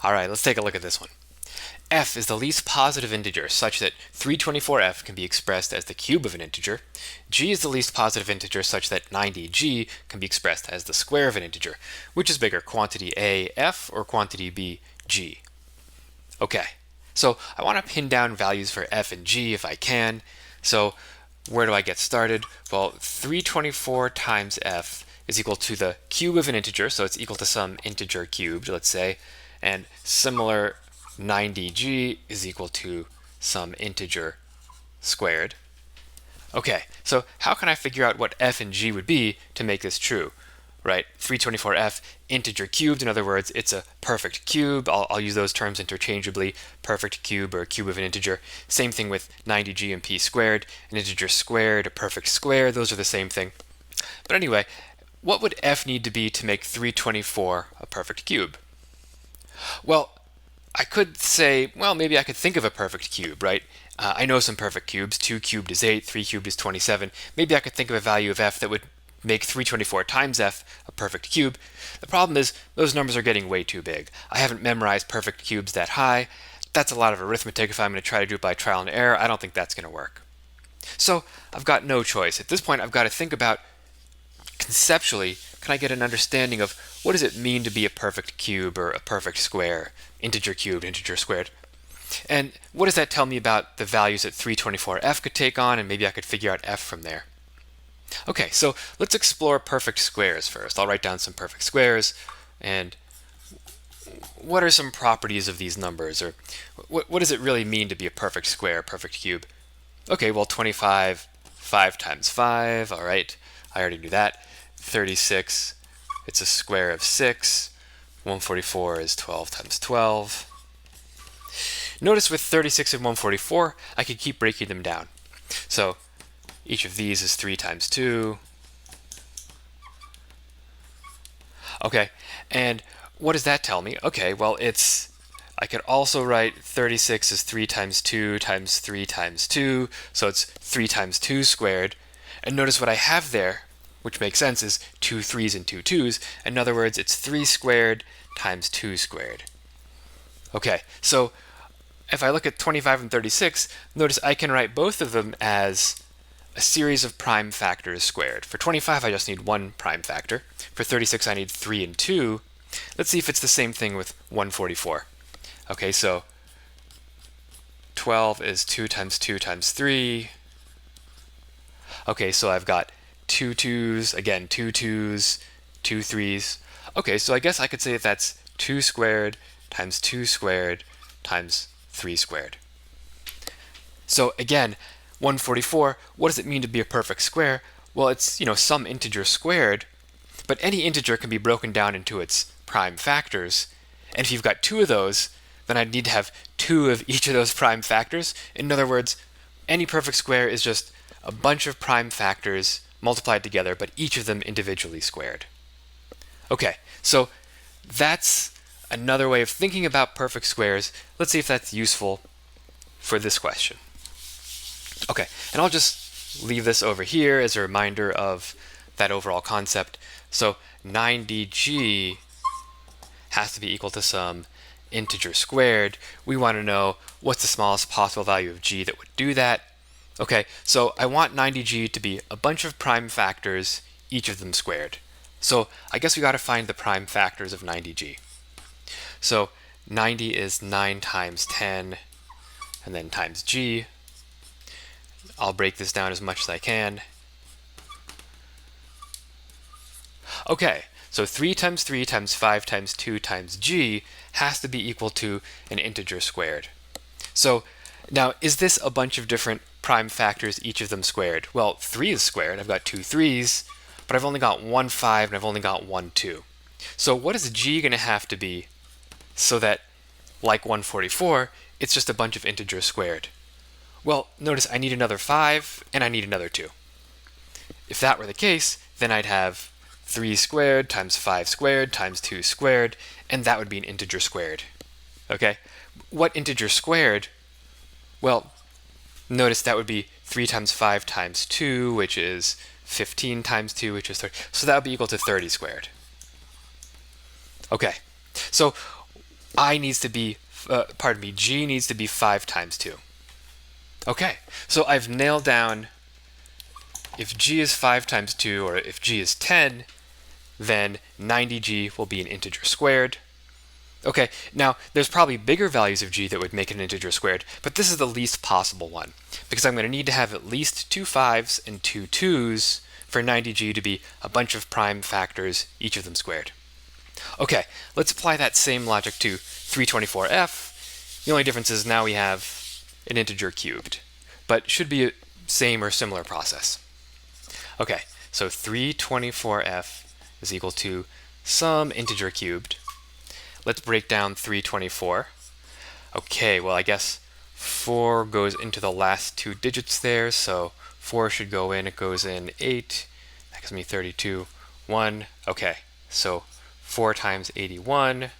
All right, let's take a look at this one. F is the least positive integer such that 324f can be expressed as the cube of an integer. G is the least positive integer such that 90g can be expressed as the square of an integer. Which is bigger, quantity A, f, or quantity B, g? Okay, so I want to pin down values for f and g if I can. So where do I get started? Well, 324 times f is equal to the cube of an integer, so it's equal to some integer cubed, let's say. And similar, 90g is equal to some integer squared. Okay, so how can I figure out what f and g would be to make this true? Right, 324f, integer cubed, in other words, it's a perfect cube. I'll use those terms interchangeably, perfect cube or cube of an integer. Same thing with 90g and p squared, an integer squared, a perfect square, those are the same thing. But anyway, what would f need to be to make 324 a perfect cube? Well, I could say, well, maybe I could think of a perfect cube, right? I know some perfect cubes. 2 cubed is 8, 3 cubed is 27. Maybe I could think of a value of f that would make 324 times f a perfect cube. The problem is those numbers are getting way too big. I haven't memorized perfect cubes that high. That's a lot of arithmetic if I'm going to try to do it by trial and error. I don't think that's going to work. So I've got no choice. At this point, I've got to think about conceptually, can I get an understanding of what does it mean to be a perfect cube or a perfect square? Integer cubed, integer squared. And what does that tell me about the values that 324f could take on, and maybe I could figure out f from there. Okay, so let's explore perfect squares first. I'll write down some perfect squares, and what are some properties of these numbers, or what does it really mean to be a perfect square, perfect cube? Okay, well 25, 5 times 5, all right, I already knew that. 36, it's a square of 6. 144 is 12 times 12. Notice with 36 and 144, I could keep breaking them down. So each of these is 3 times 2. Okay, and what does that tell me? Okay, well, I could also write 36 as 3 times 2 times 3 times 2, so it's 3 times 2 squared. And notice what I have there, which makes sense, is 2 3s and 2 2s. In other words, it's 3 squared times 2 squared. Okay, so if I look at 25 and 36, notice I can write both of them as a series of prime factors squared. For 25, I just need one prime factor. For 36, I need 3 and 2. Let's see if it's the same thing with 144. Okay, so 12 is 2 times 2 times 3. Okay, so I've got 2 2s, again 2 2s, 2 3s. Okay, so I guess I could say that that's 2 squared times 2 squared times 3 squared. So again, 144, what does it mean to be a perfect square? Well, it's, some integer squared, but any integer can be broken down into its prime factors. And if you've got 2 of those, then I'd need to have 2 of each of those prime factors. In other words, any perfect square is just a bunch of prime factors multiplied together, but each of them individually squared. Okay, so that's another way of thinking about perfect squares. Let's see if that's useful for this question. Okay, and I'll just leave this over here as a reminder of that overall concept. So 90g has to be equal to some integer squared. We want to know what's the smallest possible value of g that would do that. Okay, so I want 90g to be a bunch of prime factors, each of them squared. So I guess we got to find the prime factors of 90g. So 90 is 9 times 10, and then times g. I'll break this down as much as I can. Okay, so 3 times 3 times 5 times 2 times g has to be equal to an integer squared. So now, is this a bunch of different prime factors, each of them squared? Well, 3 is squared. I've got 2 3s, but I've only got 1 5, and I've only got 1 2. So what is g going to have to be so that, like 144, it's just a bunch of integers squared? Well, notice I need another 5, and I need another 2. If that were the case, then I'd have 3 squared times 5 squared times 2 squared, and that would be an integer squared. Okay? What integer squared? Well, notice that would be 3 times 5 times 2, which is 15 times 2, which is 30. So that would be equal to 30 squared. Okay, so G needs to be 5 times 2. Okay, so I've nailed down if G is 5 times 2, or if G is 10, then 90G will be an integer squared. Okay, now there's probably bigger values of G that would make it an integer squared, but this is the least possible one, because I'm going to need to have at least 2 5s and 2 2s for 90G to be a bunch of prime factors, each of them squared. Okay, let's apply that same logic to 324f. The only difference is now we have an integer cubed, but should be a same or similar process. Okay, so 324f is equal to some integer cubed. Let's break down 324. Okay, well, I guess 4 goes into the last 2 digits there, so 4 should go in. It goes in 8. That gives me 32, 1. Okay, so 4 times 81,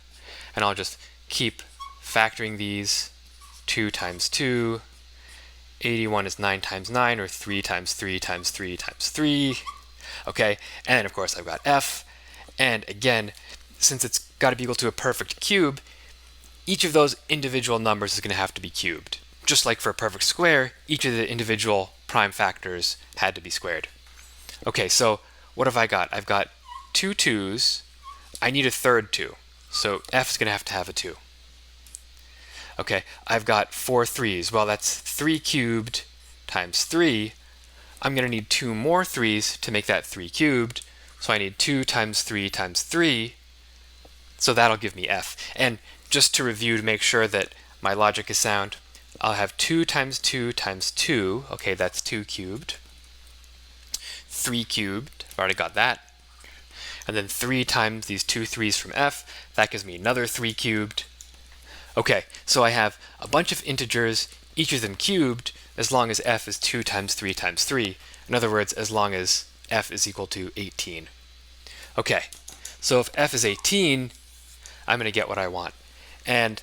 and I'll just keep factoring these. 2 times 2. 81 is 9 times 9, or 3 times 3 times 3 times 3. Okay, and then of course I've got f, and again, since it's got to be equal to a perfect cube, each of those individual numbers is going to have to be cubed. Just like for a perfect square, each of the individual prime factors had to be squared. Okay, so what have I got? I've got 2 2s. I need a third 2, so f is going to have a 2. Okay, I've got 4 3s. Well, that's 3 cubed times 3. I'm going to need 2 more 3s to make that 3 cubed, so I need 2 times 3 times 3, so that'll give me f. And just to review to make sure that my logic is sound, I'll have 2 times 2 times 2, okay, that's 2 cubed, 3 cubed, I've already got that, and then 3 times these 2 3s from f, that gives me another 3 cubed. Okay, so I have a bunch of integers, each of them cubed, as long as f is 2 times 3 times 3. In other words, as long as f is equal to 18. Okay, so if f is 18, I'm going to get what I want. And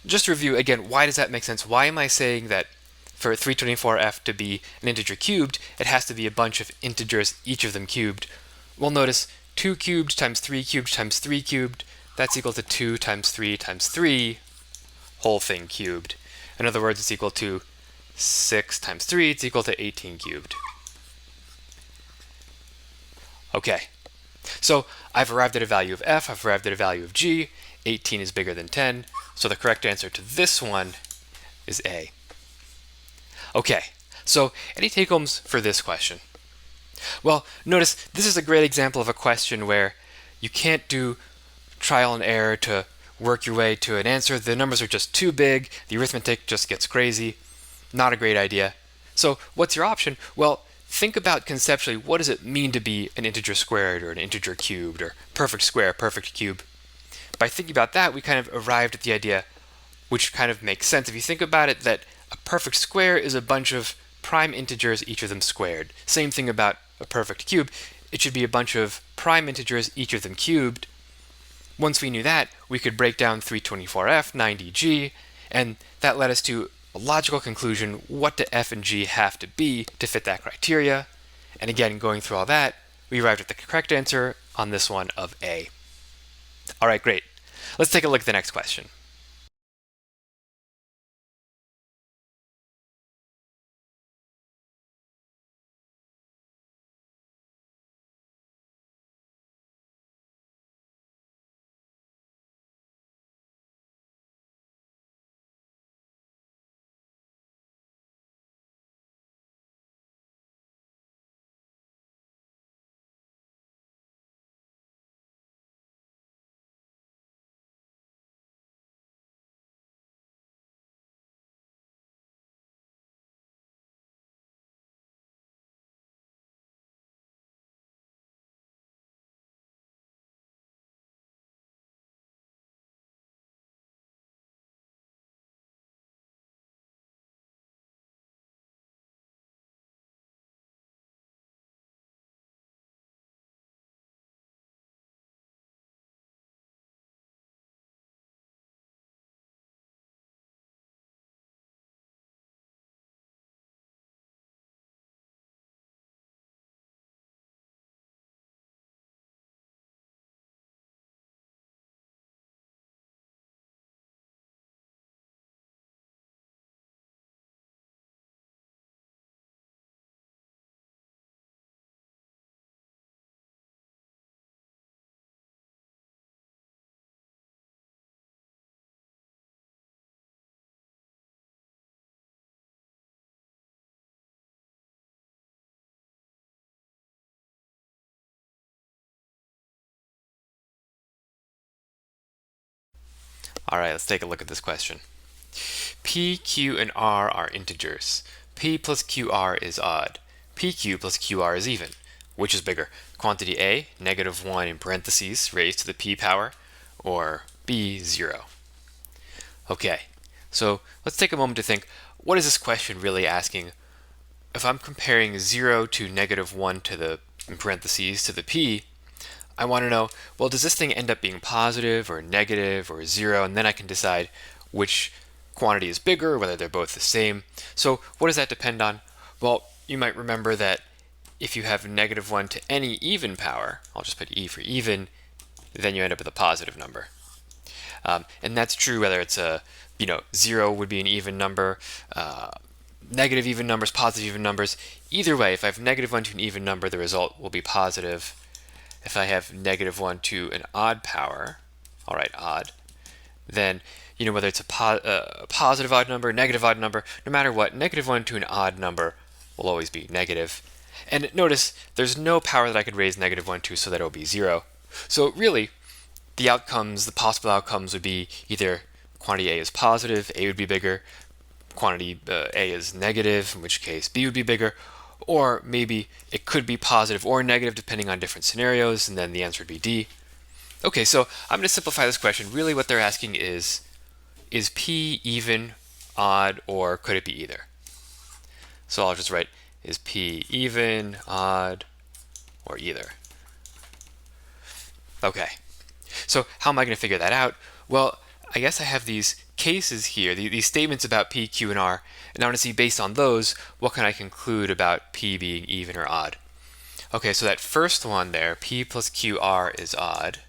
just to review, again, why does that make sense? Why am I saying that for 324f to be an integer cubed, it has to be a bunch of integers, each of them cubed? Well, notice 2 cubed times 3 cubed times 3 cubed, that's equal to 2 times 3 times 3, whole thing cubed. In other words, it's equal to 6 times 3, it's equal to 18 cubed. Okay, so I've arrived at a value of f, I've arrived at a value of g, 18 is bigger than 10, so the correct answer to this one is A. Okay, so any take-homes for this question? Well, notice this is a great example of a question where you can't do trial and error to work your way to an answer. The numbers are just too big, the arithmetic just gets crazy. Not a great idea. So what's your option? Well, think about conceptually, what does it mean to be an integer squared or an integer cubed or perfect square, perfect cube? By thinking about that, we kind of arrived at the idea, which kind of makes sense. If you think about it, that a perfect square is a bunch of prime integers, each of them squared. Same thing about a perfect cube. It should be a bunch of prime integers, each of them cubed. Once we knew that, we could break down 324f, 90g, and that led us to a logical conclusion. What do f and g have to be to fit that criteria? And again, going through all that, we arrived at the correct answer on this one of A. All right, great. Let's take a look at the next question. All right, let's take a look at this question. P, Q, and R are integers. P plus QR is odd. PQ plus QR is even. Which is bigger? Quantity A, -1 in parentheses, raised to the P power, or B, 0? Okay, so let's take a moment to think, what is this question really asking? If I'm comparing 0 to -1 to the, in parentheses, to the P, I want to know, well, does this thing end up being positive or negative or 0? And then I can decide which quantity is bigger, whether they're both the same. So what does that depend on? Well, you might remember that if you have -1 to any even power, I'll just put E for even, then you end up with a positive number. And that's true whether it's a, 0 would be an even number, negative even numbers, positive even numbers. Either way, if I have -1 to an even number, the result will be positive. If I have -1 to an odd power, all right, odd, then, whether it's a positive odd number, negative odd number, no matter what, -1 to an odd number will always be negative. And notice, there's no power that I could raise -1 to so that it'll be 0. So really, the possible outcomes would be either quantity A is positive, A would be bigger, quantity A is negative, in which case B would be bigger, or maybe it could be positive or negative depending on different scenarios, and then the answer would be D. Okay, so I'm going to simplify this question. Really what they're asking is P even, odd, or could it be either? So I'll just write, is P even, odd, or either? Okay, so how am I going to figure that out? Well, I guess I have these cases here, these statements about P, Q, and R, and I want to see based on those, what can I conclude about P being even or odd? Okay, so that first one there, P plus QR is odd.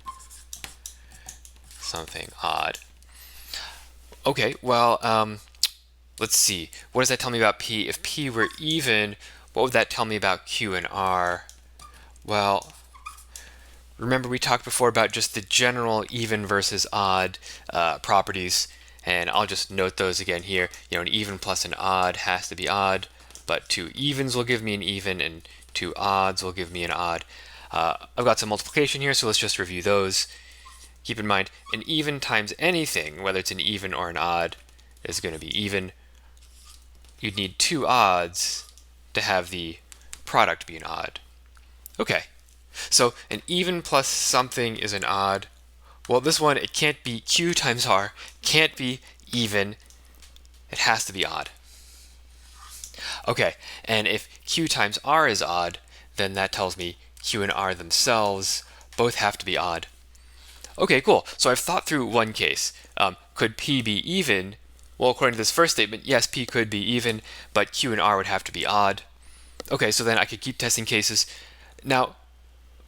Something odd. Okay, well, let's see. What does that tell me about P? If P were even, what would that tell me about Q and R? Well, remember we talked before about just the general even versus odd properties, and I'll just note those again here. An even plus an odd has to be odd, but 2 evens will give me an even, and 2 odds will give me an odd. I've got some multiplication here, so let's just review those. Keep in mind, an even times anything, whether it's an even or an odd, is going to be even. You'd need 2 odds to have the product be an odd. Okay, so an even plus something is an odd. Well, this one, it can't be Q times R, can't be even, it has to be odd. Okay, and if Q times R is odd, then that tells me Q and R themselves both have to be odd. Okay, cool. So I've thought through one case. Could P be even? Well, according to this first statement, yes, P could be even, but Q and R would have to be odd. Okay, so then I could keep testing cases. Now,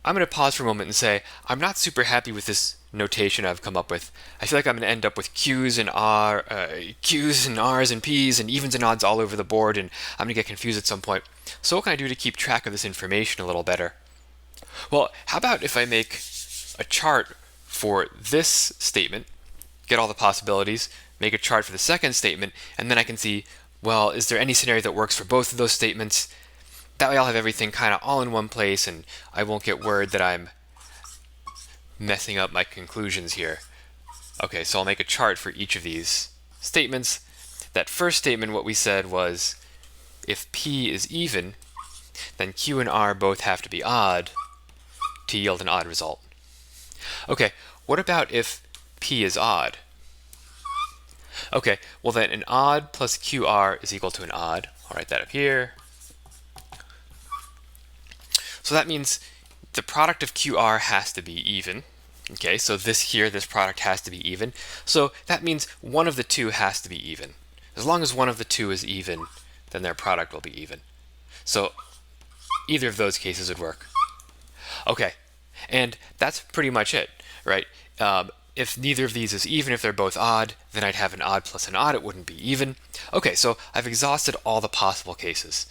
I'm going to pause for a moment and say, I'm not super happy with this notation I've come up with. I feel like I'm going to end up with Q's and R's and P's and evens and odds all over the board, and I'm going to get confused at some point. So what can I do to keep track of this information a little better? Well, how about if I make a chart for this statement, get all the possibilities, make a chart for the second statement, and then I can see, well, is there any scenario that works for both of those statements? That way I'll have everything kind of all in one place, and I won't get word that I'm messing up my conclusions here. Okay, so I'll make a chart for each of these statements. That first statement, what we said was, if P is even, then Q and R both have to be odd to yield an odd result. Okay, what about if P is odd? Okay, well then an odd plus QR is equal to an odd. I'll write that up here. So that means the product of QR has to be even. Okay, so this product has to be even. So that means one of the two has to be even. As long as one of the two is even, then their product will be even. So either of those cases would work. Okay, and that's pretty much it, right? If neither of these is even, if they're both odd, then I'd have an odd plus an odd, it wouldn't be even. Okay, so I've exhausted all the possible cases.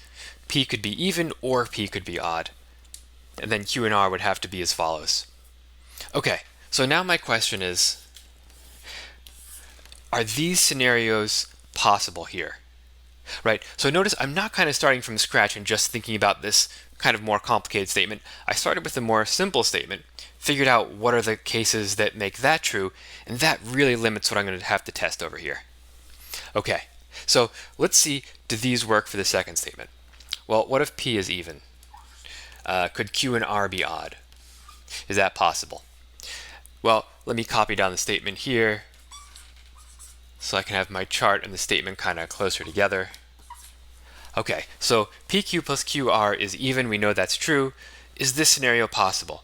P could be even or P could be odd. And then Q and R would have to be as follows. Okay, so now my question is, are these scenarios possible here? Right, so notice I'm not kind of starting from scratch and just thinking about this kind of more complicated statement. I started with a more simple statement. figured out what are the cases that make that true, and that really limits what I'm going to have to test over here. Okay, so let's see, do these work for the second statement? Well, what if P is even? Could Q and R be odd? Is that possible? Well, let me copy down the statement here so I can have my chart and the statement kind of closer together. Okay, so PQ plus QR is even. We know that's true. Is this scenario possible?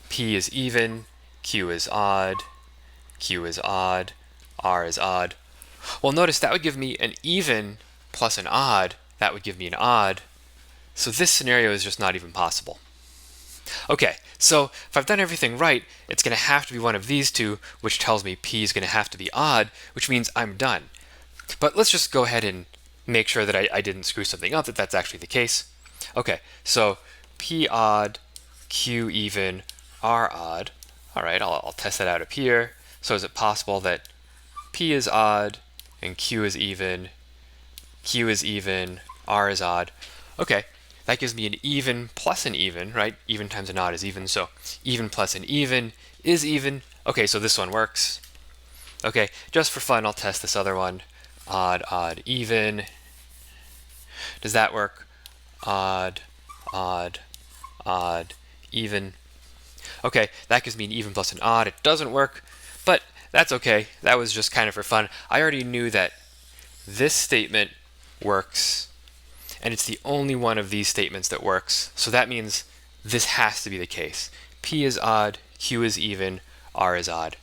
P is even, Q is odd, Q is odd, R is odd. Well, notice that would give me an even plus an odd. That would give me an odd. So this scenario is just not even possible. Okay, so if I've done everything right, it's going to have to be one of these two, which tells me P is going to have to be odd, which means I'm done. But let's just go ahead and make sure that I didn't screw something up, that that's actually the case. Okay, so P odd, Q even, R odd. All right, I'll test that out up here. So is it possible that P is odd and Q is even, R is odd? Okay, that gives me an even plus an even, right? Even times an odd is even, so even plus an even is even. Okay, so this one works. Okay, just for fun, I'll test this other one. Odd, odd, even. Does that work? Odd, odd, odd, even. Okay, that gives me an even plus an odd. It doesn't work, but that's okay. That was just kind of for fun. I already knew that this statement works, and it's the only one of these statements that works. So that means this has to be the case. P is odd, Q is even, R is odd.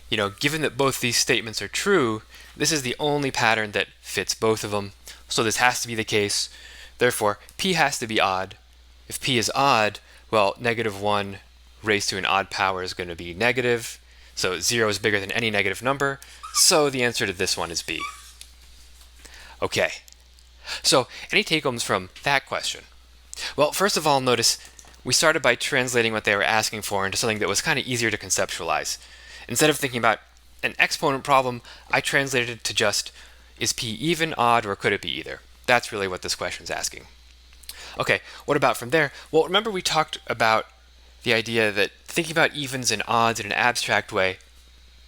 You know, given that both these statements are true, this is the only pattern that fits both of them. So this has to be the case. Therefore, P has to be odd. If P is odd, well, -1 raised to an odd power is going to be negative. So 0 is bigger than any negative number. So the answer to this one is B. Okay. So any take-homes from that question? Well, first of all, notice we started by translating what they were asking for into something that was kind of easier to conceptualize. Instead of thinking about an exponent problem, I translated it to just, is P even, odd, or could it be either? That's really what this question is asking. Okay, what about from there? Well, remember we talked about the idea that thinking about evens and odds in an abstract way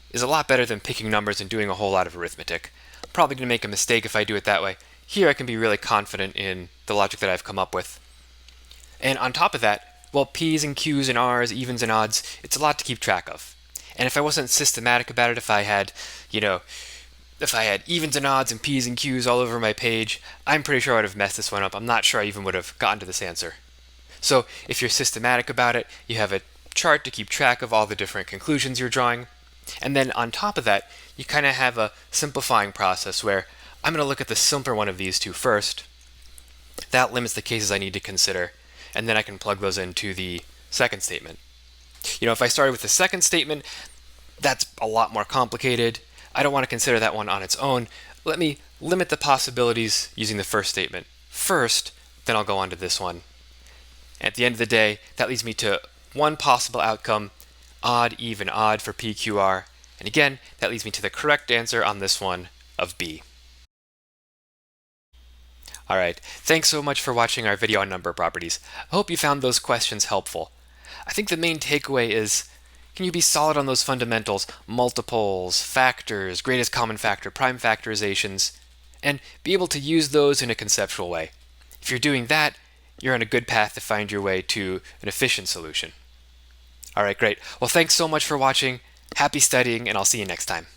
is a lot better than picking numbers and doing a whole lot of arithmetic. I'm probably going to make a mistake if I do it that way. Here I can be really confident in the logic that I've come up with. And on top of that, well, P's and Q's and R's, evens and odds, it's a lot to keep track of. And if I wasn't systematic about it, if I had, if I had evens and odds and P's and Q's all over my page, I'm pretty sure I would have messed this one up. I'm not sure I even would have gotten to this answer. So if you're systematic about it, you have a chart to keep track of all the different conclusions you're drawing. And then on top of that, you kind of have a simplifying process where I'm going to look at the simpler one of these two first. That limits the cases I need to consider, and then I can plug those into the second statement. If I started with the second statement, that's a lot more complicated. I don't want to consider that one on its own. Let me limit the possibilities using the first statement first, then I'll go on to this one. At the end of the day, that leads me to one possible outcome, odd, even, odd for PQR. And again, that leads me to the correct answer on this one of B. Alright, thanks so much for watching our video on number properties. I hope you found those questions helpful. I think the main takeaway is, can you be solid on those fundamentals, multiples, factors, greatest common factor, prime factorizations, and be able to use those in a conceptual way? If you're doing that, you're on a good path to find your way to an efficient solution. Alright, great. Well, thanks so much for watching. Happy studying, and I'll see you next time.